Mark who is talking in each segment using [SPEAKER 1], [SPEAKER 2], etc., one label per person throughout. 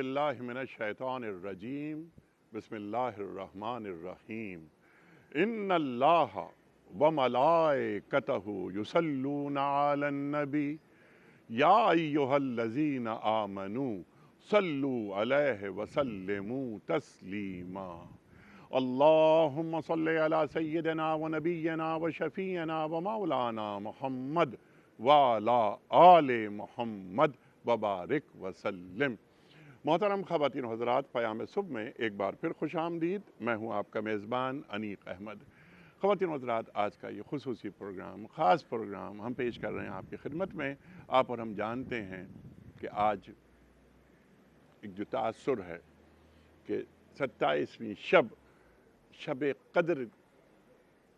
[SPEAKER 1] باللہ من الشیطان الرجیم بسم اللہ الرحمن الرحیم ان اللہ وملائکتہ یصلون علی النبی یا ایہا الذین آمنوا صلوا علیہ وسلموا تسلیما اللہم صلی علی سیدنا ونبینا وشفیعنا ومولانا محمد وعلی آل محمد وبارک وسلم۔ محترم خواتین و حضرات، پیام صبح میں ایک بار پھر خوش آمدید۔ میں ہوں آپ کا میزبان انیق احمد۔ خواتین و حضرات، آج کا یہ خصوصی پروگرام، خاص پروگرام ہم پیش کر رہے ہیں آپ کی خدمت میں۔ آپ اور ہم جانتے ہیں کہ آج ایک جو تاثر ہے کہ 27ویں شب قدر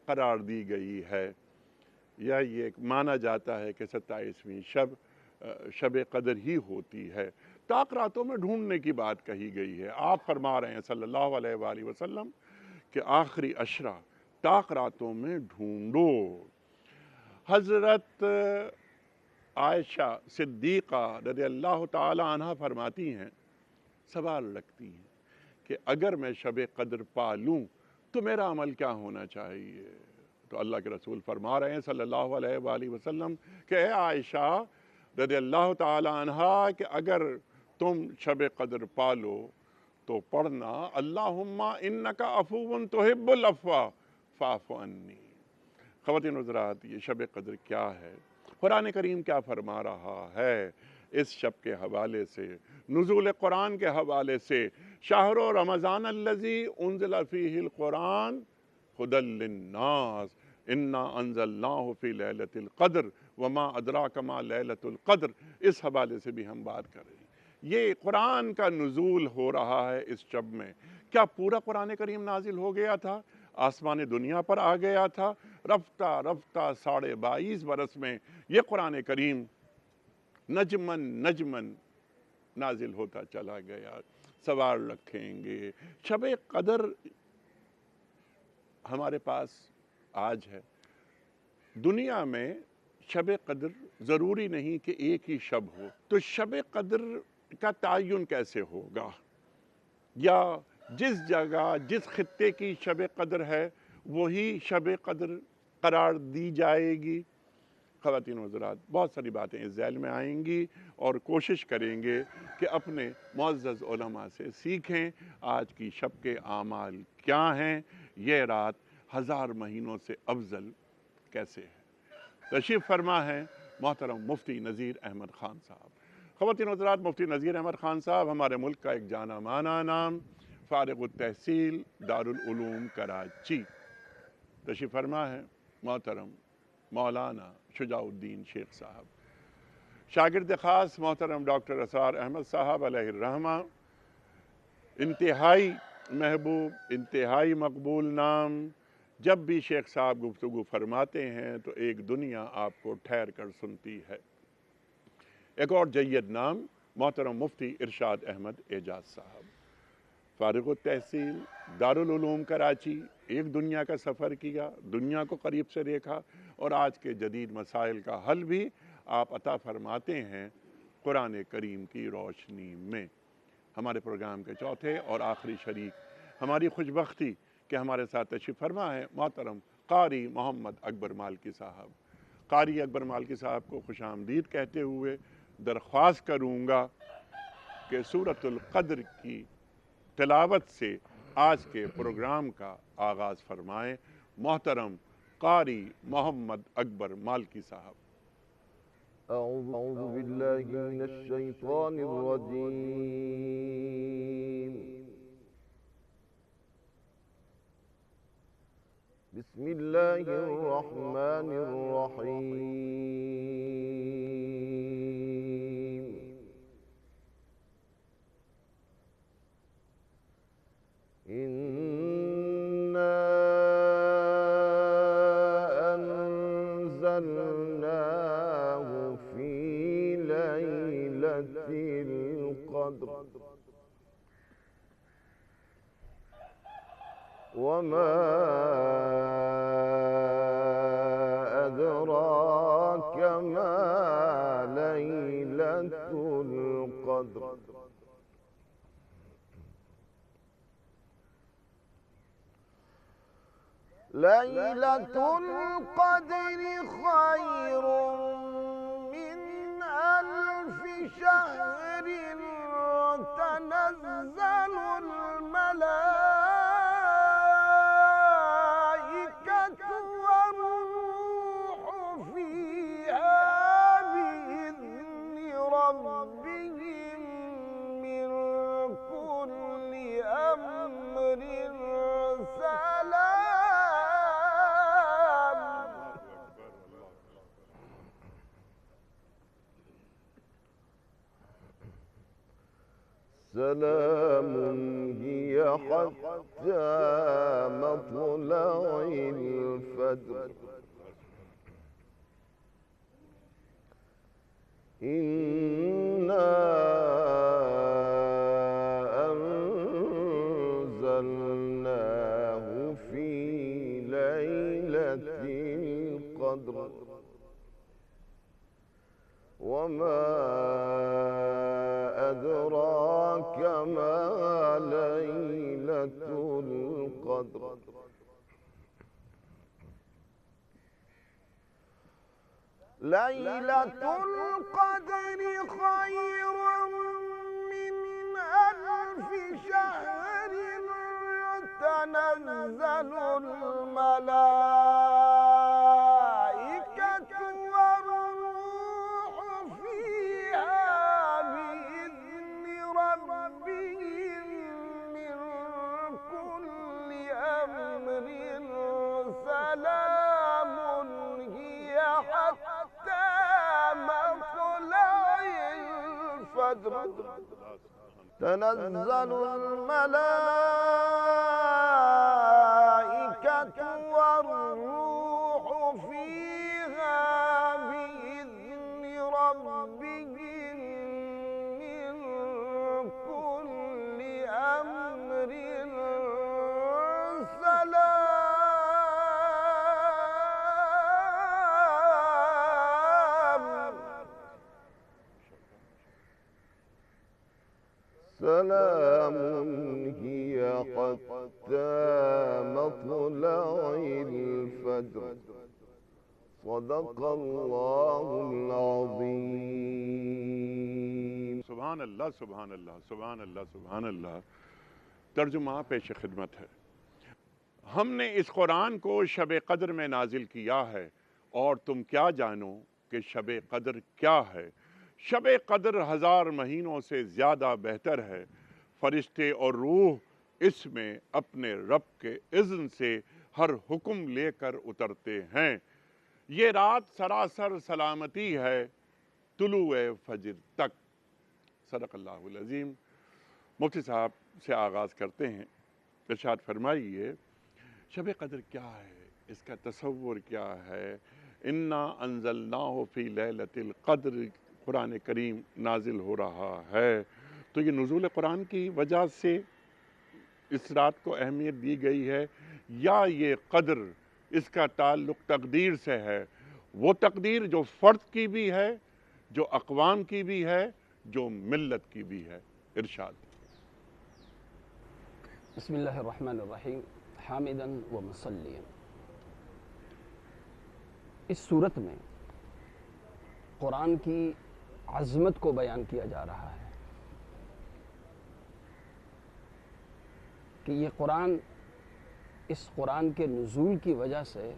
[SPEAKER 1] قرار دی گئی ہے، یا یہ مانا جاتا ہے کہ 27ویں شب قدر ہی ہوتی ہے۔ طاق راتوں میں ڈھونڈنے کی بات کہی گئی ہے۔ آپ فرما رہے ہیں صلی اللہ علیہ وآلہ وسلم کہ آخری عشرہ طاق راتوں میں ڈھونڈو۔ حضرت عائشہ صدیقہ رضی اللہ تعالی عنہ فرماتی ہیں، سوال رکھتی ہیں کہ اگر میں شب قدر پالوں تو میرا عمل کیا ہونا چاہیے؟ تو اللہ کے رسول فرما رہے ہیں صلی اللہ علیہ وآلہ وسلم کہ اے عائشہ رضی اللہ تعالی عنہ کہ اگر تم شب قدر پالو تو پڑھنا اللہم انکا عفو تحب العفو فاعف عنی۔ خواتین و حضرات، یہ شب قدر کیا ہے؟ قرآن کریم کیا فرما رہا ہے اس شب کے حوالے سے، نزول قرآن کے حوالے سے؟ شہر رمضان الذی انزل فیہ القرآن ھدی للناس انا انزلناہ فی لیلۃ القدر وما ادراک ما لیلۃ القدر۔ اس حوالے سے بھی ہم بات کر رہے ہیں۔ یہ قرآن کا نزول ہو رہا ہے اس شب میں۔ کیا پورا قرآن کریم نازل ہو گیا تھا؟ آسمان دنیا پر آ گیا تھا؟ رفتہ رفتہ 22.5 برس میں یہ قرآن کریم نجمن نازل ہوتا چلا گیا۔ سوال رکھیں گے، شب قدر ہمارے پاس آج ہے۔ دنیا میں شب قدر ضروری نہیں کہ ایک ہی شب ہو، تو شب قدر کا تعین کیسے ہوگا؟ یا جس جگہ جس خطے کی شب قدر ہے وہی شب قدر قرار دی جائے گی؟ خواتین و حضرات، بہت ساری باتیں اس ذیل میں آئیں گی اور کوشش کریں گے کہ اپنے معزز علماء سے سیکھیں آج کی شب کے اعمال کیا ہیں، یہ رات 1000 مہینوں سے افضل کیسے ہے۔ تشریف فرما ہے محترم مفتی نذیر احمد خان صاحب۔ خواتین و حضرات، مفتی نذیر احمد خان صاحب ہمارے ملک کا ایک جانا مانا نام، فارغ التحصیل دارالعلوم کراچی۔ تشریف فرما ہے محترم مولانا شجاع الدین شیخ صاحب۔ شاگرد خاص محترم ڈاکٹر اسرار احمد صاحب علیہ الرحمہ، انتہائی محبوب، انتہائی مقبول نام۔ جب بھی شیخ صاحب گفتگو فرماتے ہیں تو ایک دنیا آپ کو ٹھہر کر سنتی ہے۔ ایک اور جید نام محترم مفتی ارشاد احمد اعجاز صاحب، فارغ التحصیل دارالعلوم کراچی۔ ایک دنیا کا سفر کیا، دنیا کو قریب سے دیکھا، اور آج کے جدید مسائل کا حل بھی آپ عطا فرماتے ہیں قرآن کریم کی روشنی میں۔ ہمارے پروگرام کے چوتھے اور آخری شریک، ہماری خوش بختی کہ ہمارے ساتھ تشریف فرما ہے محترم قاری محمد اکبر مالکی صاحب۔ قاری اکبر مالکی صاحب کو خوش آمدید کہتے ہوئے درخواست کروں گا کہ سورۃ القدر کی تلاوت سے آج کے پروگرام کا آغاز فرمائیں محترم قاری محمد اکبر مالکی صاحب۔
[SPEAKER 2] اعوذ باللہ من الشیطان الرجیم، بسم اللہ الرحمن الرحیم۔ اِنَّا أَنزَلْنَاهُ فِي لَيْلَةِ الْقَدْرِ وَمَا أَدْرَاكَ مَا لَيْلَةُ الْقَدْرِ ليلة القدر خير من ألف شهر تنزل الملائكة والروح فيها بإذن ربهم من كل أمر سلام. سلام هي حتى مطلع الفجر. إنا أنزلناه في ليلة القدر وما أدراك ما ليلة القدر. ليلة القدر خير من ألف شهر تنزل الملائكة والروح فيها بإذن ربهم من كل أمر سلام هي حتى مطلع الفجر. تنزل الملائكة والروح فيها بإذن ربهم من كل أمر سلام. سلام هي حتى مطلع الفجر. صدق الله العظيم.
[SPEAKER 1] سبحان اللہ سبحان اللہ سبحان اللہ سبحان اللہ. ترجمہ پیش خدمت ہے. ہم نے اس قرآن کو شب قدر میں نازل کیا ہے اور تم کیا جانو کہ شب قدر کیا ہے. شب قدر 1000 مہینوں سے زیادہ بہتر ہے. فرشتے اور روح اس میں اپنے رب کے اذن سے ہر حکم لے کر اترتے ہیں. یہ رات سراسر سلامتی ہے طلوع فجر تک. صدق اللہ العظیم. مفتی صاحب سے آغاز کرتے ہیں. ارشاد فرمائیے شب قدر کیا ہے, اس کا تصور کیا ہے. انا انزلناہ فی لیلۃ القدر قرآن کریم نازل ہو رہا ہے. تو یہ نزول قرآن کی وجہ سے اس رات کو اہمیت دی گئی ہے یا یہ قدر اس کا تعلق تقدیر سے ہے, وہ تقدیر جو فرد کی بھی ہے, جو اقوام کی بھی ہے, جو ملت کی بھی ہے. ارشاد.
[SPEAKER 3] بسم اللہ الرحمن الرحیم. حامداً و مصلیاً. اس صورت میں قرآن کی عظمت کو بیان کیا جا رہا ہے کہ یہ قرآن, اس قرآن کے نزول کی وجہ سے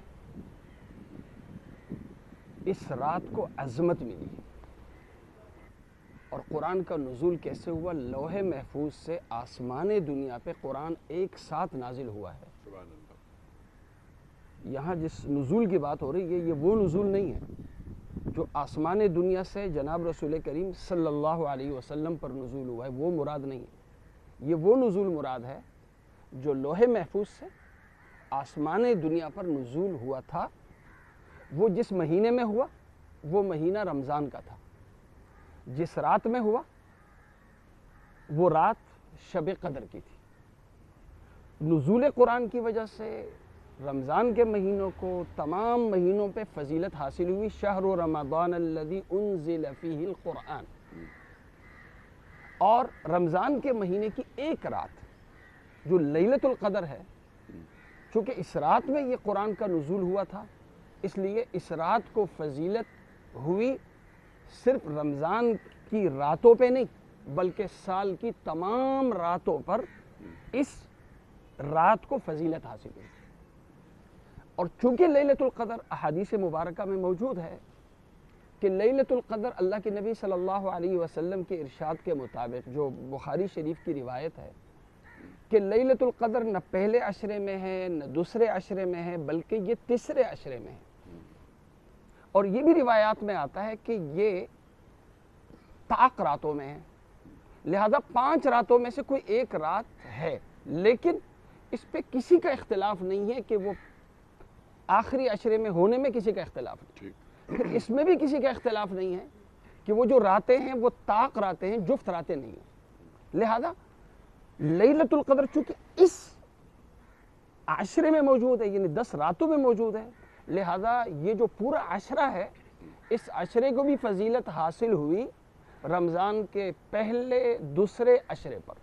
[SPEAKER 3] اس رات کو عظمت ملی. اور قرآن کا نزول کیسے ہوا؟ لوح محفوظ سے آسمان دنیا پہ قرآن ایک ساتھ نازل ہوا ہے. یہاں جس نزول کی بات ہو رہی ہے یہ وہ نزول نہیں ہے جو آسمان دنیا سے جناب رسول کریم صلی اللہ علیہ وسلم پر نزول ہوا ہے, وہ مراد نہیں ہے. یہ وہ نزول مراد ہے جو لوح محفوظ سے آسمان دنیا پر نزول ہوا تھا. وہ جس مہینے میں ہوا وہ مہینہ رمضان کا تھا. جس رات میں ہوا وہ رات شب قدر کی تھی. نزول قرآن کی وجہ سے رمضان کے مہینوں کو تمام مہینوں پہ فضیلت حاصل ہوئی. شہر رمضان الذی انزل فیہ القرآن. اور رمضان کے مہینے کی ایک رات جو لیلۃ القدر ہے, چونکہ اس رات میں یہ قرآن کا نزول ہوا تھا، اس لیے اس رات کو فضیلت ہوئی صرف رمضان کی راتوں پہ نہیں بلکہ سال کی تمام راتوں پر اس رات کو فضیلت حاصل ہوئی۔ اور چونکہ لیلۃ القدر احادیث مبارکہ میں موجود ہے کہ لیلۃ القدر اللہ کے نبی صلی اللہ علیہ وسلم کے ارشاد کے مطابق، جو بخاری شریف کی روایت ہے کہ لیلۃ القدر نہ پہلے عشرے میں ہے نہ دوسرے عشرے میں ہے بلکہ یہ تیسرے عشرے میں ہے، اور یہ بھی روایات میں آتا ہے کہ یہ طاق راتوں میں ہے، لہذا 5 راتوں میں سے کوئی ایک رات ہے، لیکن اس پہ کسی کا اختلاف نہیں ہے کہ وہ آخری عشرے میں ہونے میں کسی کا اختلاف نہیں، پھر اس میں بھی کسی کا اختلاف نہیں ہے کہ وہ جو راتیں ہیں وہ طاق راتیں ہیں، جفت راتیں نہیں ہیں۔ لہذا لیلۃ القدر چونکہ اس عشرے میں موجود ہے، یعنی 10 راتوں میں موجود ہے، لہذا یہ جو پورا عشرہ ہے اس عشرے کو بھی فضیلت حاصل ہوئی رمضان کے پہلے دوسرے عشروں پر۔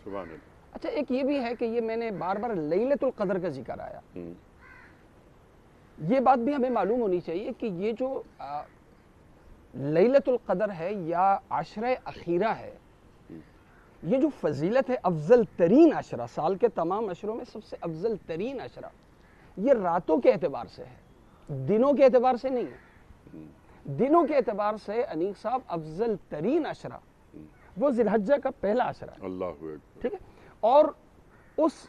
[SPEAKER 1] سبحان اللہ۔
[SPEAKER 3] اچھا، ایک یہ بھی ہے کہ یہ میں نے بار بار لیلۃ القدر کا ذکر آیا، یہ بات بھی ہمیں معلوم ہونی چاہیے کہ یہ جو لیلۃ القدر ہے یا عشرہ اخیرہ ہے، یہ جو فضیلت ہے، افضل ترین عشرہ، سال کے تمام عشروں میں سب سے افضل ترین عشرہ، یہ راتوں کے اعتبار سے ہے، دنوں کے اعتبار سے نہیں ہے۔ دنوں کے اعتبار سے انیق صاحب افضل ترین عشرہ وہ ذی الحجہ کا پہلا عشرہ ہے،
[SPEAKER 1] اللہ اکبر،
[SPEAKER 3] ٹھیک ہے، اور اس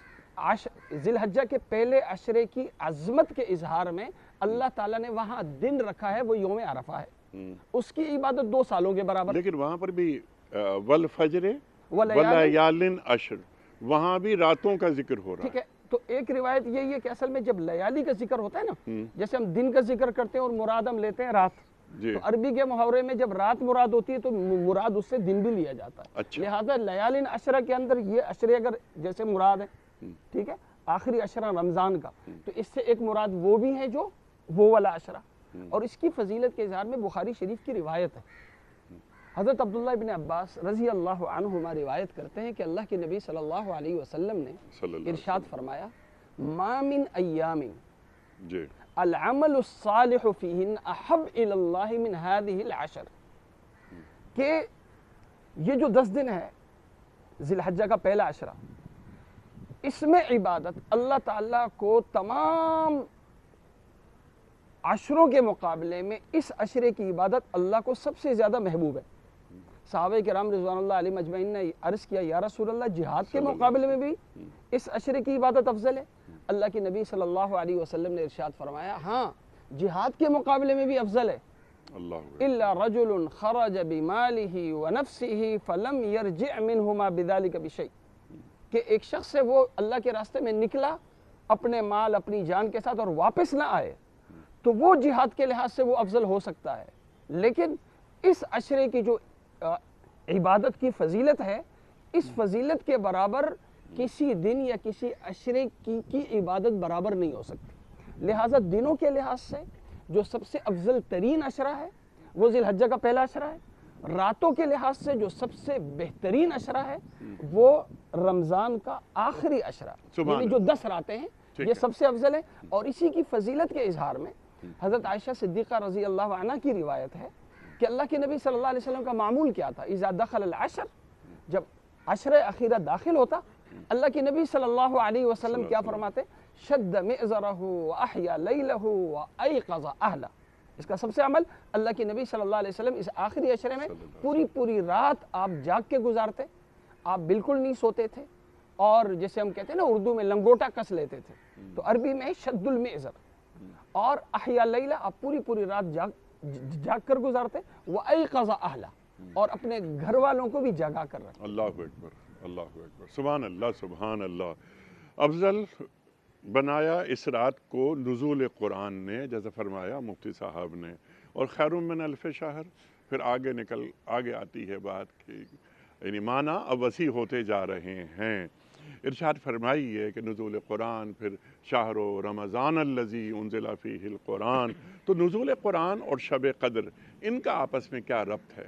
[SPEAKER 3] ذی الحجہ کے پہلے عشرے کی عظمت کے اظہار میں اللہ تعالیٰ نے وہاں دن رکھا ہے، وہ یوم عرفہ ہے، اس کی عبادت 2 سالوں کے برابر۔
[SPEAKER 1] لیکن وہاں پر بھی والفجر
[SPEAKER 3] ولیال
[SPEAKER 1] ولیال عشر، وہاں بھی راتوں کا ذکر ہو رہا
[SPEAKER 3] ٹھیک
[SPEAKER 1] ہے۔
[SPEAKER 3] ہے، تو ایک روایت یہی ہے کہ اصل میں جب لیالی کا ذکر ہوتا ہے نا، جیسے ہم دن کا ذکر کرتے ہیں اور مراد ہم لیتے ہیں رات،
[SPEAKER 1] جی
[SPEAKER 3] تو عربی کے محاورے میں جب رات مراد ہوتی ہے تو مراد اس سے دن بھی لیا جاتا ہے۔
[SPEAKER 1] اچھا۔
[SPEAKER 3] لہذا لیالین عشرہ کے اندر یہ عشرے اگر جیسے مراد ہے، ٹھیک ہے، آخری عشرہ رمضان کا، تو اس سے ایک مراد وہ بھی ہے جو وہ والا عشرہ، اور اس کی فضیلت کے اظہار میں بخاری شریف کی روایت ہے۔ حضرت عبداللہ ابن عباس رضی اللہ عنہما روایت کرتے ہیں کہ اللہ کے نبی صلی اللہ علیہ وسلم نے ارشاد فرمایا، ما من ایام
[SPEAKER 1] جی
[SPEAKER 3] العمل الصالح فیہن احب الی اللہ من هذه العشر، کہ یہ جو 10 دن ہے ذی الحجہ کا پہلا عشرہ، اس میں عبادت اللہ تعالیٰ کو تمام عشروں کے مقابلے میں اس عشرے کی عبادت اللہ کو سب سے زیادہ محبوب ہے۔ صحابہ کرام رضوان اللہ علیہم اجمعین نے عرض کیا، یا رسول اللہ، جہاد کے مقابلے میں بھی اس عشرے کی عبادت افضل ہے؟ اللہ کے نبی صلی اللہ علیہ وسلم نے ارشاد فرمایا، ہاں، جہاد کے مقابلے میں بھی افضل ہے۔
[SPEAKER 1] اللہ
[SPEAKER 3] الا رجل خرج بمالہ ونفسہ فلم یرجع منہما بذلک بشیء، کہ ایک شخص ہے وہ اللہ کے راستے میں نکلا اپنے مال اپنی جان کے ساتھ اور واپس نہ آئے، تو وہ جہاد کے لحاظ سے وہ افضل ہو سکتا ہے، لیکن اس عشرے کی جو عبادت کی فضیلت ہے، اس فضیلت کے برابر کسی دن یا کسی عشرے کی عبادت برابر نہیں ہو سکتی۔ لہٰذا دنوں کے لحاظ سے جو سب سے افضل ترین عشرہ ہے وہ ذی الحجہ کا پہلا عشرہ ہے، راتوں کے لحاظ سے جو سب سے بہترین عشرہ ہے وہ رمضان کا آخری عشرہ، یعنی جو 10 راتیں ہیں یہ سب سے افضل ہے۔ اور اسی کی فضیلت کے اظہار میں حضرت عائشہ صدیقہ رضی اللہ عنہ کی روایت ہے کہ اللہ کے نبی صلی اللہ علیہ وسلم کا معمول کیا تھا، اذا دخل العشر، جب عشرہ اخیرہ داخل ہوتا، اللہ کے نبی صلی اللہ علیہ وسلم کیا فرماتے؟ شد مئزرہ واحیا لیلہ وایقظ اہلہ۔ اس کا سب سے عمل، اللہ کے نبی صلی اللہ علیہ وسلم اس آخری عشرے میں پوری رات آپ جاگ کے گزارتے، آپ بالکل نہیں سوتے تھے، اور جیسے ہم کہتے ہیں نا اردو میں لنگوٹا کس لیتے تھے، تو عربی میں شد المئزر، اور احیا لیلہ، آپ پوری رات جاگ کر گزارتے، وایقظ اہلہ، اور اپنے گھر والوں کو بھی جگا کر رکھتے۔
[SPEAKER 1] اللہ اکبر، اللہ اکبر، سبحان اللہ، سبحان اللہ۔ افضل بنایا اس رات کو نزول قرآن نے، جیسے فرمایا مفتی صاحب نے، اور خیر من الف شہر، پھر آگے آتی ہے بات کہ یعنی معنی اب وسیع ہوتے جا رہے ہیں۔ ارشاد فرمائی ہے کہ نزول قرآن، پھر شہر رمضان الذی انزل فیہ القرآن، تو نزول قرآن اور شب قدر ان کا آپس میں کیا ربط ہے؟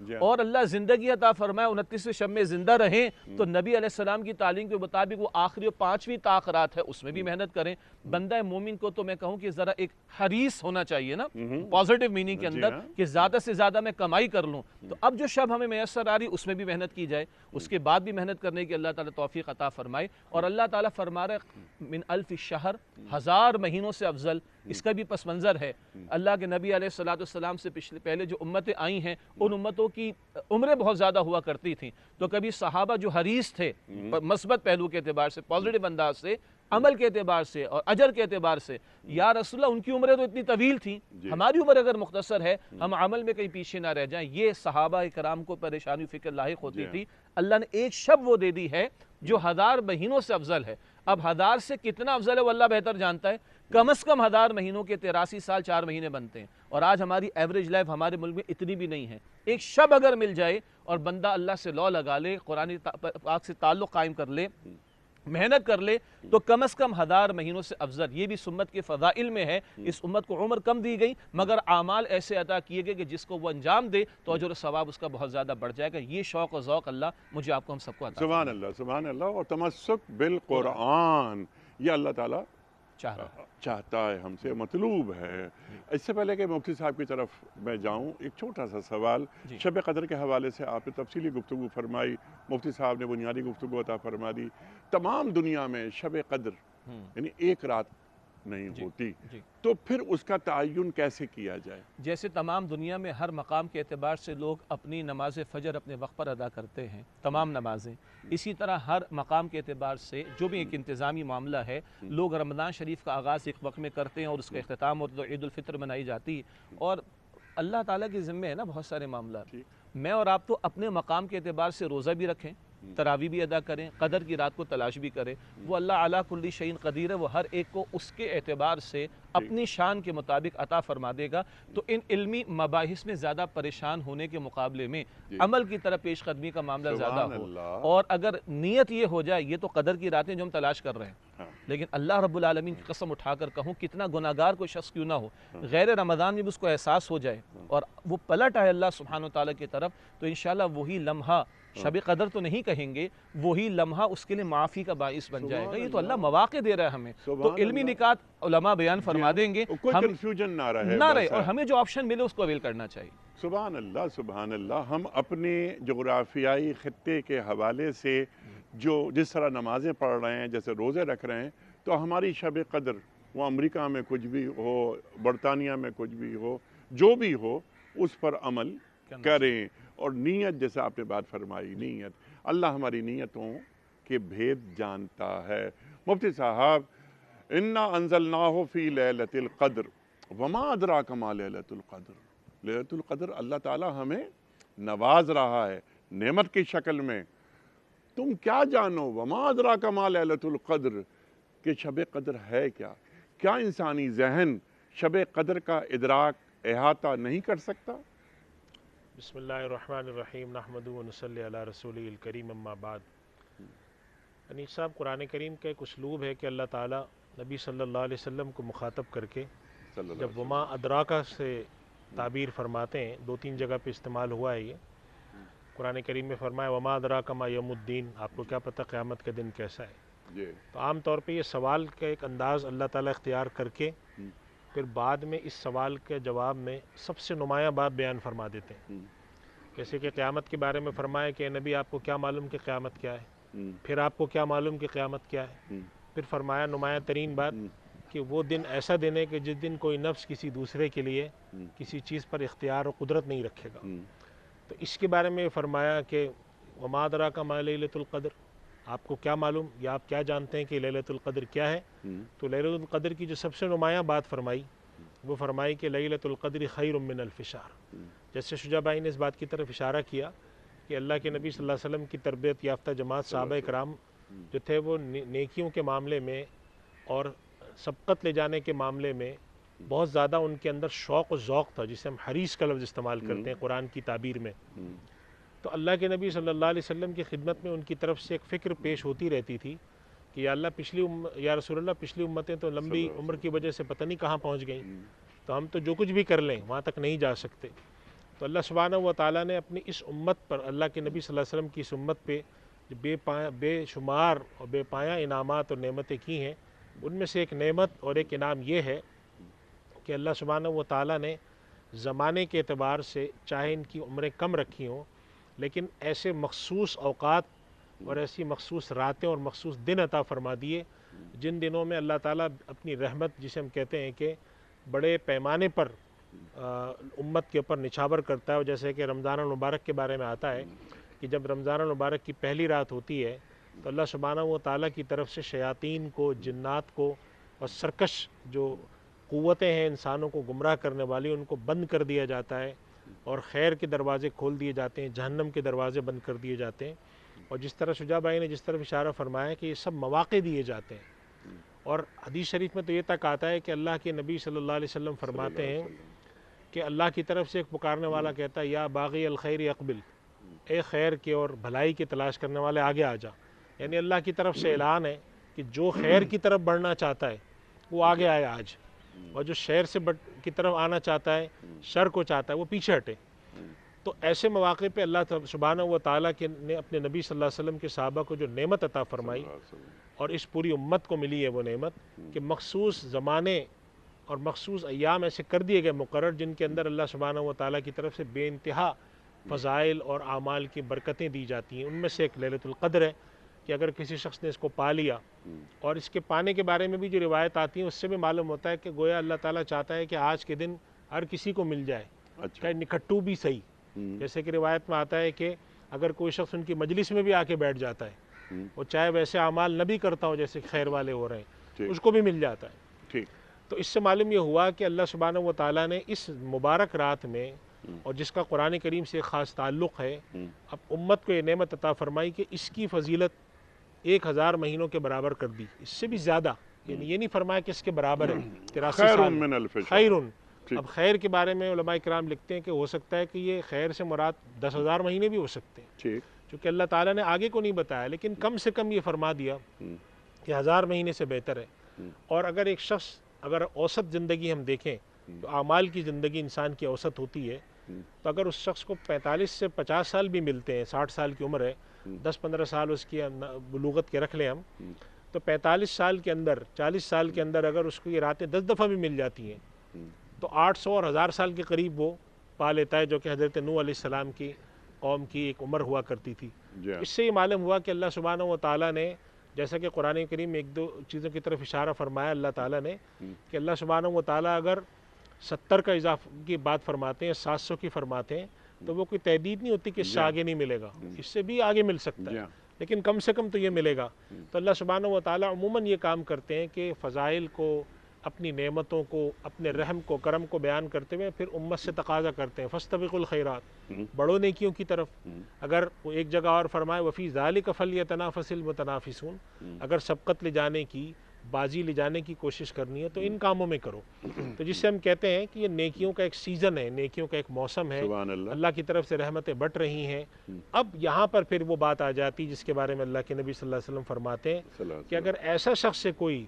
[SPEAKER 4] اور اللہ زندگی عطا فرمائے 29ویں شب میں زندہ رہیں تو نبی علیہ السلام کی تعلیم کے مطابق وہ آخری 5ویں طاقرات ہے اس میں بھی محنت کریں. بندہ مومن کو تو میں کہوں کہ ذرا ایک حریص ہونا چاہیے نا پازیٹیو میننگ کے اندر کہ زیادہ سے زیادہ میں کمائی کر لوں. تو اب جو شب ہمیں میسر آ رہی اس میں بھی محنت کی جائے, اس کے بعد بھی محنت کرنے کی اللہ تعالیٰ توفیق عطا فرمائے. اور اللہ تعالیٰ فرما رہے من الف الشہر, 1000 مہینوں سے افضل. اس کا بھی پس منظر ہے. اللہ کے نبی علیہ السلام سے پہلے جو امتیں آئی ہیں ان امتوں کی عمریں بہت زیادہ ہوا کرتی تھیں. تو کبھی صحابہ جو حریص تھے مثبت پہلو کے اعتبار سے, پازیٹیو انداز سے, عمل کے اعتبار سے اور اجر کے اعتبار سے, یا رسول اللہ ان کی عمریں تو اتنی طویل تھیں, ہماری عمر اگر مختصر ہے ہم عمل میں کہیں پیچھے نہ رہ جائیں. یہ صحابہ کرام کو پریشانی فکر لاحق ہوتی تھی. اللہ نے ایک شب وہ دے دی ہے جو 1000 مہینوں سے افضل ہے. اب 1000 سے کتنا افضل ہے وہ اللہ بہتر جانتا ہے. کم از کم 1000 مہینوں کے 83 سال 4 مہینے بنتے ہیں, اور آج ہماری ایوریج لائف ہمارے ملک میں اتنی بھی نہیں ہے. ایک شب اگر مل جائے اور بندہ اللہ سے لو لگا لے, قرآن پاک سے تعلق قائم کر لے, محنت کر لے, تو کم از کم 1000 مہینوں سے افضل. یہ بھی سمت کے فضائل میں ہے. اس امت کو عمر کم دی گئی مگر اعمال ایسے عطا کیے گئے کہ جس کو وہ انجام دے تو اجر و ثواب اس کا بہت زیادہ بڑھ جائے گا. یہ شوق و ذوق اللہ مجھے آپ کو ہم سب کو عطا
[SPEAKER 1] سبحان اللہ, سبحان اللہ. اور تمسک بالقرآن یہ اللہ تعالیٰ چاہتا ہے, ہم سے مطلوب ہے. اس سے پہلے کہ مفتی صاحب کی طرف میں جاؤں, ایک چھوٹا سا سوال. شب قدر کے حوالے سے آپ نے تفصیلی گفتگو فرمائی, مفتی صاحب نے بنیادی گفتگو عطا فرما دی. تمام دنیا میں شب قدر یعنی ایک رات نہیں ہوتی, تو پھر اس کا تعین کیسے کیا جائے؟
[SPEAKER 4] جیسے تمام دنیا میں ہر مقام کے اعتبار سے لوگ اپنی نماز فجر اپنے وقت پر ادا کرتے ہیں, تمام نمازیں, اسی طرح ہر مقام کے اعتبار سے جو بھی ایک انتظامی معاملہ ہے, لوگ رمضان شریف کا آغاز ایک وقت میں کرتے ہیں اور اس کا اختتام ہوتا ہے, عید الفطر منائی جاتی ہے. اور اللہ تعالیٰ کے ذمہ ہے نا بہت سارے معاملات. میں اور آپ تو اپنے مقام کے اعتبار سے روزہ بھی رکھیں, تراویح بھی ادا کریں, قدر کی رات کو تلاش بھی کریں. وہ اللہ علی کل شیء قدیر ہے, وہ ہر ایک کو اس کے اعتبار سے اپنی شان کے مطابق عطا فرما دے گا. تو ان علمی مباحث میں زیادہ پریشان ہونے کے مقابلے میں عمل کی طرف پیش قدمی کا معاملہ زیادہ ہو. اور اگر نیت یہ ہو جائے, یہ تو قدر کی راتیں جو ہم تلاش کر رہے ہیں, لیکن اللہ رب العالمین کی قسم اٹھا کر کہوں کتنا گناہگار کوئی شخص کیوں نہ ہو, غیر رمضان میں بھی اس کو احساس ہو جائے اور وہ پلٹ آئے اللہ سبحانہ وتعالی کی طرف, تو انشاءاللہ وہی لمحہ, شب قدر تو نہیں کہیں گے, وہی لمحہ اس کے لیے معافی کا باعث بن جائے گا. یہ تو اللہ مواقع دے رہا ہے ہمیں, تو علمی نکات علماء بیان فرما دیں گے,
[SPEAKER 1] کوئی کنفیوژن نہ رہے,
[SPEAKER 4] اور ہمیں جو آپشن ملے اس کو اویل کرنا چاہیے.
[SPEAKER 1] سبحان اللہ, سبحان اللہ. ہم اپنے جغرافیائی خطے کے حوالے سے جس طرح نمازیں پڑھ رہے ہیں, جیسے روزے رکھ رہے ہیں, تو ہماری شب قدر وہ امریکہ میں کچھ بھی ہو, برطانیہ میں کچھ بھی ہو, جو بھی ہو, اس پر عمل کریں. اور نیت, جیسے آپ نے بات فرمائی, نیت, اللہ ہماری نیتوں کے بھید جانتا ہے. مفتی صاحب, انا انزلناہ فی لیلۃ القدر وما ادراک ما لیلۃ القدر. لیلۃ القدر اللہ تعالیٰ ہمیں نواز رہا ہے نعمت کی شکل میں. تم کیا جانو, وما ادراک ما لیلۃ القدر, کہ شب قدر ہے کیا؟ کیا انسانی ذہن شب قدر کا ادراک, احاطہ نہیں کر سکتا؟
[SPEAKER 5] بسم اللہ الرحمن الرحیم, نحمدہ و نصلی علی رسولہ الکریم, اما بعد. انیس صاحب, قرآن کریم کا ایک اسلوب ہے کہ اللہ تعالیٰ نبی صلی اللہ علیہ وسلم کو مخاطب کر کے جب وما ادراکا سے تعبیر فرماتے ہیں, 2-3 جگہ پہ استعمال ہوا ہے. یہ قرآن کریم میں فرمایا وما ادراک ما یوم الدین, آپ کو کیا پتہ قیامت کا دن کیسا ہے. تو عام طور پہ یہ سوال کا ایک انداز اللہ تعالیٰ اختیار کر کے پھر بعد میں اس سوال کے جواب میں سب سے نمایاں بات بیان فرما دیتے ہیں. جیسے کہ قیامت کے بارے میں فرمایا کہ نبی آپ کو کیا معلوم کہ قیامت کیا ہے, پھر آپ کو کیا معلوم کہ قیامت کیا ہے, پھر فرمایا نمایاں ترین بات کہ وہ دن ایسا دن ہے کہ جس دن کوئی نفس کسی دوسرے کے لیے کسی چیز پر اختیار و قدرت نہیں رکھے گا. تو اس کے بارے میں فرمایا کہ وما ادراک ما لیلۃ القدر, آپ کو کیا معلوم یا آپ کیا جانتے ہیں کہ لیلۃ القدر کیا ہے. تو لیلۃ القدر کی جو سب سے نمایاں بات فرمائی وہ فرمائی کہ لیلۃ القدر خیر من الف شہر. جیسے شجاع بھائی نے اس بات کی طرف اشارہ کیا کہ اللہ کے نبی صلی اللہ علیہ وسلم کی تربیت یافتہ جماعت صحابہ کرام جو تھے وہ نیکیوں کے معاملے میں اور سبقت لے جانے کے معاملے میں بہت زیادہ ان کے اندر شوق و ذوق تھا, جسے ہم حریص کا لفظ استعمال کرتے ہیں قرآن کی تعبیر میں. تو اللہ کے نبی صلی اللہ علیہ وسلم کی خدمت میں ان کی طرف سے ایک فکر پیش ہوتی رہتی تھی کہ یا اللہ یا رسول اللہ پچھلی امتیں تو لمبی عمر کی وجہ سے پتہ نہیں کہاں پہنچ گئیں, تو ہم تو جو کچھ بھی کر لیں وہاں تک نہیں جا سکتے. تو اللہ سبحانہ و تعالیٰ نے اپنی اس امت پر، اللہ کے نبی صلی اللہ علیہ وسلم کی اس امت پہ جو بے شمار اور بے پایہ انعامات اور نعمتیں کی ہیں، ان میں سے ایک نعمت اور ایک انعام یہ ہے کہ اللہ سبحانہ و تعالیٰ نے زمانے کے اعتبار سے چاہے ان کی عمریں کم رکھی ہوں، لیکن ایسے مخصوص اوقات اور ایسی مخصوص راتیں اور مخصوص دن عطا فرما دیے جن دنوں میں اللہ تعالیٰ اپنی رحمت، جسے ہم کہتے ہیں کہ بڑے پیمانے پر امت کے اوپر نچھاور کرتا ہے. اور جیسے کہ رمضان المبارک کے بارے میں آتا ہے کہ جب رمضان المبارک کی پہلی رات ہوتی ہے تو اللہ سبحانہ و تعالیٰ کی طرف سے شیاطین کو، جنات کو اور سرکش جو قوتیں ہیں انسانوں کو گمراہ کرنے والی، ان کو بند کر دیا جاتا ہے اور خیر کے دروازے کھول دیے جاتے ہیں، جہنم کے دروازے بند کر دیے جاتے ہیں. اور جس طرح شجاع بھائی نے جس طرف اشارہ فرمایا کہ یہ سب مواقع دیے جاتے ہیں. اور حدیث شریف میں تو یہ تک آتا ہے کہ اللہ کے نبی صلی اللہ علیہ وسلم فرماتے ہیں کہ اللہ کی طرف سے ایک پکارنے والا کہتا ہے یا باغی الخیر اقبل، اے خیر کے اور بھلائی کی تلاش کرنے والے آگے آ جا. یعنی اللہ کی طرف سے اعلان ہے کہ جو خیر کی طرف بڑھنا چاہتا ہے وہ آگے آئے آج، اور جو شر سے کی طرف آنا چاہتا ہے، شر کو چاہتا ہے، وہ پیچھے ہٹے. تو ایسے مواقع پہ اللہ سبحانہ و تعالیٰ نے اپنے نبی صلی اللہ علیہ وسلم کے صحابہ کو جو نعمت عطا فرمائی اور اس پوری امت کو ملی ہے وہ نعمت کہ مخصوص زمانے اور مخصوص ایام ایسے کر دیے گئے مقرر جن کے اندر اللہ سبحانہ و تعالیٰ کی طرف سے بے انتہا فضائل اور اعمال کی برکتیں دی جاتی ہیں. ان میں سے ایک لیلۃ القدر ہے کہ اگر کسی شخص نے اس کو پا لیا، اور اس کے پانے کے بارے میں بھی جو روایت آتی ہیں اس سے بھی معلوم ہوتا ہے کہ گویا اللہ تعالیٰ چاہتا ہے کہ آج کے دن ہر کسی کو مل جائے، چاہے نکھٹو بھی صحیح. جیسے کہ روایت میں آتا ہے کہ اگر کوئی شخص ان کی مجلس میں بھی آ کے بیٹھ جاتا ہے، وہ چاہے ویسے اعمال نہ بھی کرتا ہو جیسے خیر والے ہو رہے ہیں، اس کو بھی مل جاتا ہے. تو اس سے معلوم یہ ہوا کہ اللہ سبحانہ و تعالیٰ نے اس مبارک رات میں، اور جس کا قرآن کریم سے خاص تعلق ہے، اب امت کو یہ نعمت عطا فرمائی کہ اس کی فضیلت 1000 مہینوں کے برابر کر دی، اس سے بھی زیادہ. یعنی یہ نہیں فرمایا کہ اس کے برابر ہے 83 سال خیرن. اب خیر کے بارے میں علماء کرام لکھتے ہیں کہ ہو سکتا ہے کہ یہ خیر سے مراد 10,000 مہینے بھی ہو سکتے ہیں، چونکہ اللہ تعالیٰ نے آگے کو نہیں بتایا، لیکن کم سے کم یہ فرما دیا کہ 1000 مہینے سے بہتر ہے. اور اگر ایک شخص، اگر اوسط زندگی ہم دیکھیں تو اعمال کی زندگی انسان کی اوسط ہوتی ہے، تو اگر اس شخص کو 45 سے 50 سال بھی ملتے ہیں، 60 سال کی عمر ہے، 10-15 سال اس کی بلوغت کے رکھ لیں ہم، تو 45 سال کے اندر، 40 سال کے اندر اگر اس کو یہ راتیں 10 دفعہ بھی مل جاتی ہیں تو 800 اور 1000 سال کے قریب وہ پا لیتا ہے، جو کہ حضرت نوح علیہ السلام کی قوم کی ایک عمر ہوا کرتی تھی. اس سے یہ معلوم ہوا کہ اللہ سبحانہ و تعالیٰ نے، جیسا کہ قرآن کریم میں 1-2 چیزوں کی طرف اشارہ فرمایا اللہ تعالیٰ نے کہ اللہ سبحانہ و تعالیٰ اگر 70 کا اضافہ کی بات فرماتے ہیں، 700 کی فرماتے ہیں، تو وہ کوئی تحدید نہیں ہوتی کہ اس سے آگے نہیں ملے گا، اس سے بھی آگے مل سکتا ہے، لیکن کم سے کم تو یہ ملے گا. تو اللہ سبحانہ و تعالیٰ عموماً یہ کام کرتے ہیں کہ فضائل کو، اپنی نعمتوں کو، اپنے رحم کو، کرم کو بیان کرتے ہوئے پھر امت سے تقاضا کرتے ہیں فاستبقوا الخیرات، بڑو نیکیوں کی طرف. اگر وہ ایک جگہ اور فرمائے وفی ذالک فلیتنافس المتنافسون، اگر سبقت لے جانے کی، بازی لے جانے کی کوشش کرنی ہے تو ان کاموں میں کرو. تو جس سے ہم کہتے ہیں کہ یہ نیکیوں کا ایک سیزن ہے، نیکیوں کا ایک موسم ہے، اللہ کی طرف سے رحمتیں بٹ رہی ہیں. اب یہاں پر پھر وہ بات آ جاتی جس کے بارے میں اللہ کے نبی صلی اللہ علیہ وسلم فرماتے ہیں کہ اگر ایسا شخص سے کوئی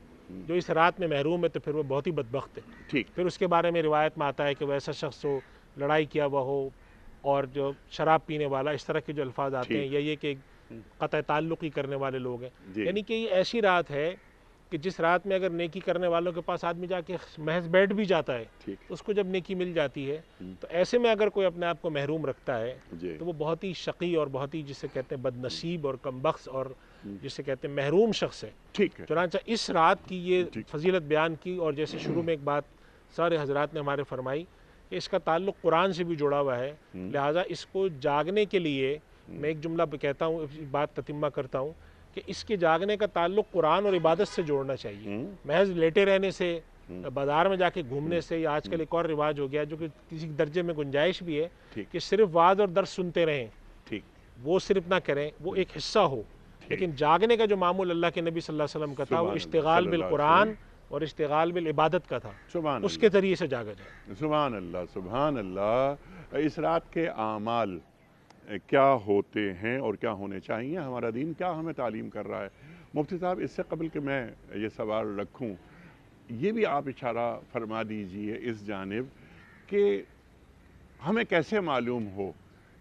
[SPEAKER 5] جو اس رات میں محروم ہے تو پھر وہ بہت ہی بدبخت ہے. پھر اس کے بارے میں روایت میں آتا ہے کہ وہ ایسا شخص ہو لڑائی کیا ہوا ہو، اور جو شراب پینے والا، اس طرح کے جو الفاظ آتے ہیں، یا یہ کہ قطع تعلق ہی کرنے والے لوگ ہیں. یعنی کہ یہ ایسی رات ہے کہ جس رات میں اگر نیکی کرنے والوں کے پاس آدمی جا کے محض بیٹھ بھی جاتا ہے تو اس کو جب نیکی مل جاتی ہے، تو ایسے میں اگر کوئی اپنے آپ کو محروم رکھتا ہے تو وہ بہت ہی شقی اور بہت ہی جسے کہتے ہیں بد نصیب اور کم بخت اور جسے کہتے ہیں محروم شخص ہے. چنانچہ اس رات کی یہ فضیلت بیان کی، اور جیسے شروع میں ایک بات سارے حضرات نے ہمارے فرمائی کہ اس کا تعلق قرآن سے بھی جڑا ہوا ہے، لہٰذا اس کو جاگنے کے لیے میں ایک جملہ کہتا ہوں، بات تتمہ کرتا ہوں کہ اس کے جاگنے کا تعلق قرآن اور عبادت سے جوڑنا چاہیے. محض لیٹے رہنے سے، بازار میں جا کے گھومنے سے، یا آج کل ایک اور رواج ہو گیا جو کہ کسی درجے میں گنجائش بھی ہے کہ صرف واعظ اور درس سنتے رہیں، وہ صرف نہ کریں، وہ ایک حصہ ہو. لیکن جاگنے کا جو معمول اللہ کے نبی صلی اللہ علیہ وسلم کا تھا وہ اشتغال بالقرآن اور اشتغال بالعبادت کا تھا، اس کے ذریعے سے جاگا جائے.
[SPEAKER 1] سبحان اللہ، سبحان اللہ. اس رات کے اعمال کیا ہوتے ہیں اور کیا ہونے چاہیے؟ ہمارا دین کیا ہمیں تعلیم کر رہا ہے؟ مفتی صاحب، اس سے قبل کہ میں یہ سوال رکھوں، یہ بھی آپ اشارہ فرما دیجئے اس جانب کہ ہمیں کیسے معلوم ہو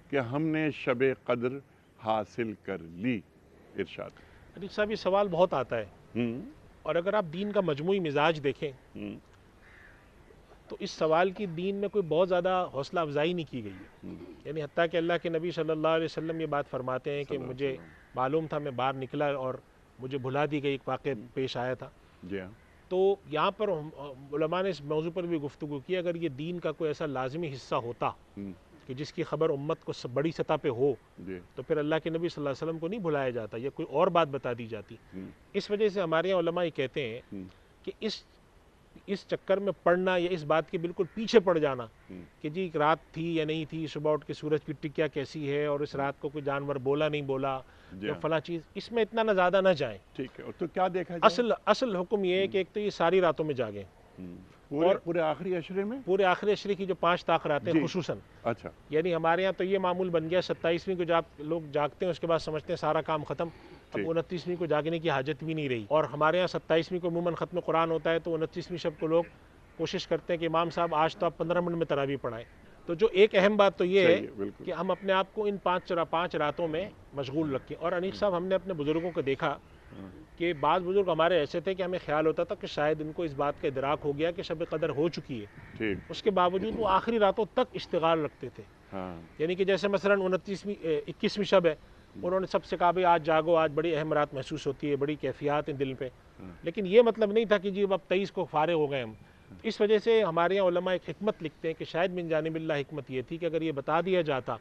[SPEAKER 1] کہ ہم نے شب قدر حاصل کر لی؟ ارشاد۔
[SPEAKER 5] علی صاحب یہ سوال بہت آتا ہے، اور اگر آپ دین کا مجموعی مزاج دیکھیں تو اس سوال کی دین میں کوئی بہت زیادہ حوصلہ افزائی نہیں کی گئی ہے، یعنی حتیٰ کہ اللہ کے نبی صلی اللہ علیہ وسلم یہ بات فرماتے ہیں کہ مجھے معلوم تھا، میں باہر نکلا اور مجھے بھلا دی گئی، ایک واقعہ پیش آیا تھا۔
[SPEAKER 1] جی ہاں۔
[SPEAKER 5] تو یہاں پر علماء نے اس موضوع پر بھی گفتگو کی، اگر یہ دین کا کوئی ایسا لازمی حصہ ہوتا کہ جس کی خبر امت کو بڑی سطح پہ ہو تو پھر اللہ کے نبی صلی اللہ علیہ وسلم کو نہیں بھلایا جاتا، یا کوئی اور بات بتا دی جاتی۔ اس وجہ سے ہمارے یہاں علماء یہ کہتے ہیں کہ اس چکر میں پڑھنا یا اس بات کے بالکل پیچھے پڑ جانا کہ جی رات تھی یا نہیں تھی، صبح اٹھ کے سورج کی ٹکیا کیسی ہے، اور اس رات کو کوئی جانور بولا نہیں بولا یا فلاں چیز، اس میں اتنا نہ زیادہ نہ جائیں۔
[SPEAKER 1] ٹھیک ہے، تو کیا دیکھا جائے؟
[SPEAKER 5] اصل حکم یہ ہے کہ ایک تو یہ ساری راتوں میں جاگیں،
[SPEAKER 1] پورے آخری عشرے میں،
[SPEAKER 5] پورے آخری عشرے کی جو 5 طاق راتیں خصوصاً،
[SPEAKER 1] اچھا،
[SPEAKER 5] یعنی ہمارے یہاں تو یہ معمول بن گیا 27ویں کو جب لوگ جاگتے ہیں اس کے بعد سمجھتے ہیں سارا کام ختم، اب 29ویں کو جاگنے کی حاجت بھی نہیں رہی، اور ہمارے یہاں 27ویں کو عموماً ختم قرآن ہوتا ہے، تو 29ویں شب کو لوگ کوشش کرتے ہیں کہ امام صاحب آج تو آپ 15 منٹ میں تراویح پڑھائیں۔ تو جو ایک اہم بات تو یہ ہے کہ ہم اپنے آپ کو ان 5 راتوں میں مشغول رکھیں۔ اور انیق صاحب، ہم نے اپنے بزرگوں کو دیکھا کہ بعض بزرگ ہمارے ایسے تھے کہ ہمیں خیال ہوتا تھا کہ شاید ان کو اس بات کا ادراک ہو گیا کہ شب قدر ہو چکی ہے، اس کے باوجود وہ آخری راتوں تک اشتغال رکھتے تھے۔ یعنی کہ جیسے مثلاً 21ویں شب ہے، انہوں نے سب سے کہا بھائی آج جاگو، آج بڑی اہم رات محسوس ہوتی ہے، بڑی کیفیات ہیں دل پہ، لیکن یہ مطلب نہیں تھا کہ جی اب 23 کو فارغ ہو گئے ہم۔ اس وجہ سے ہمارے یہاں علماء ایک حکمت لکھتے ہیں کہ شاید من جانب اللہ حکمت یہ تھی کہ اگر یہ بتا دیا جاتا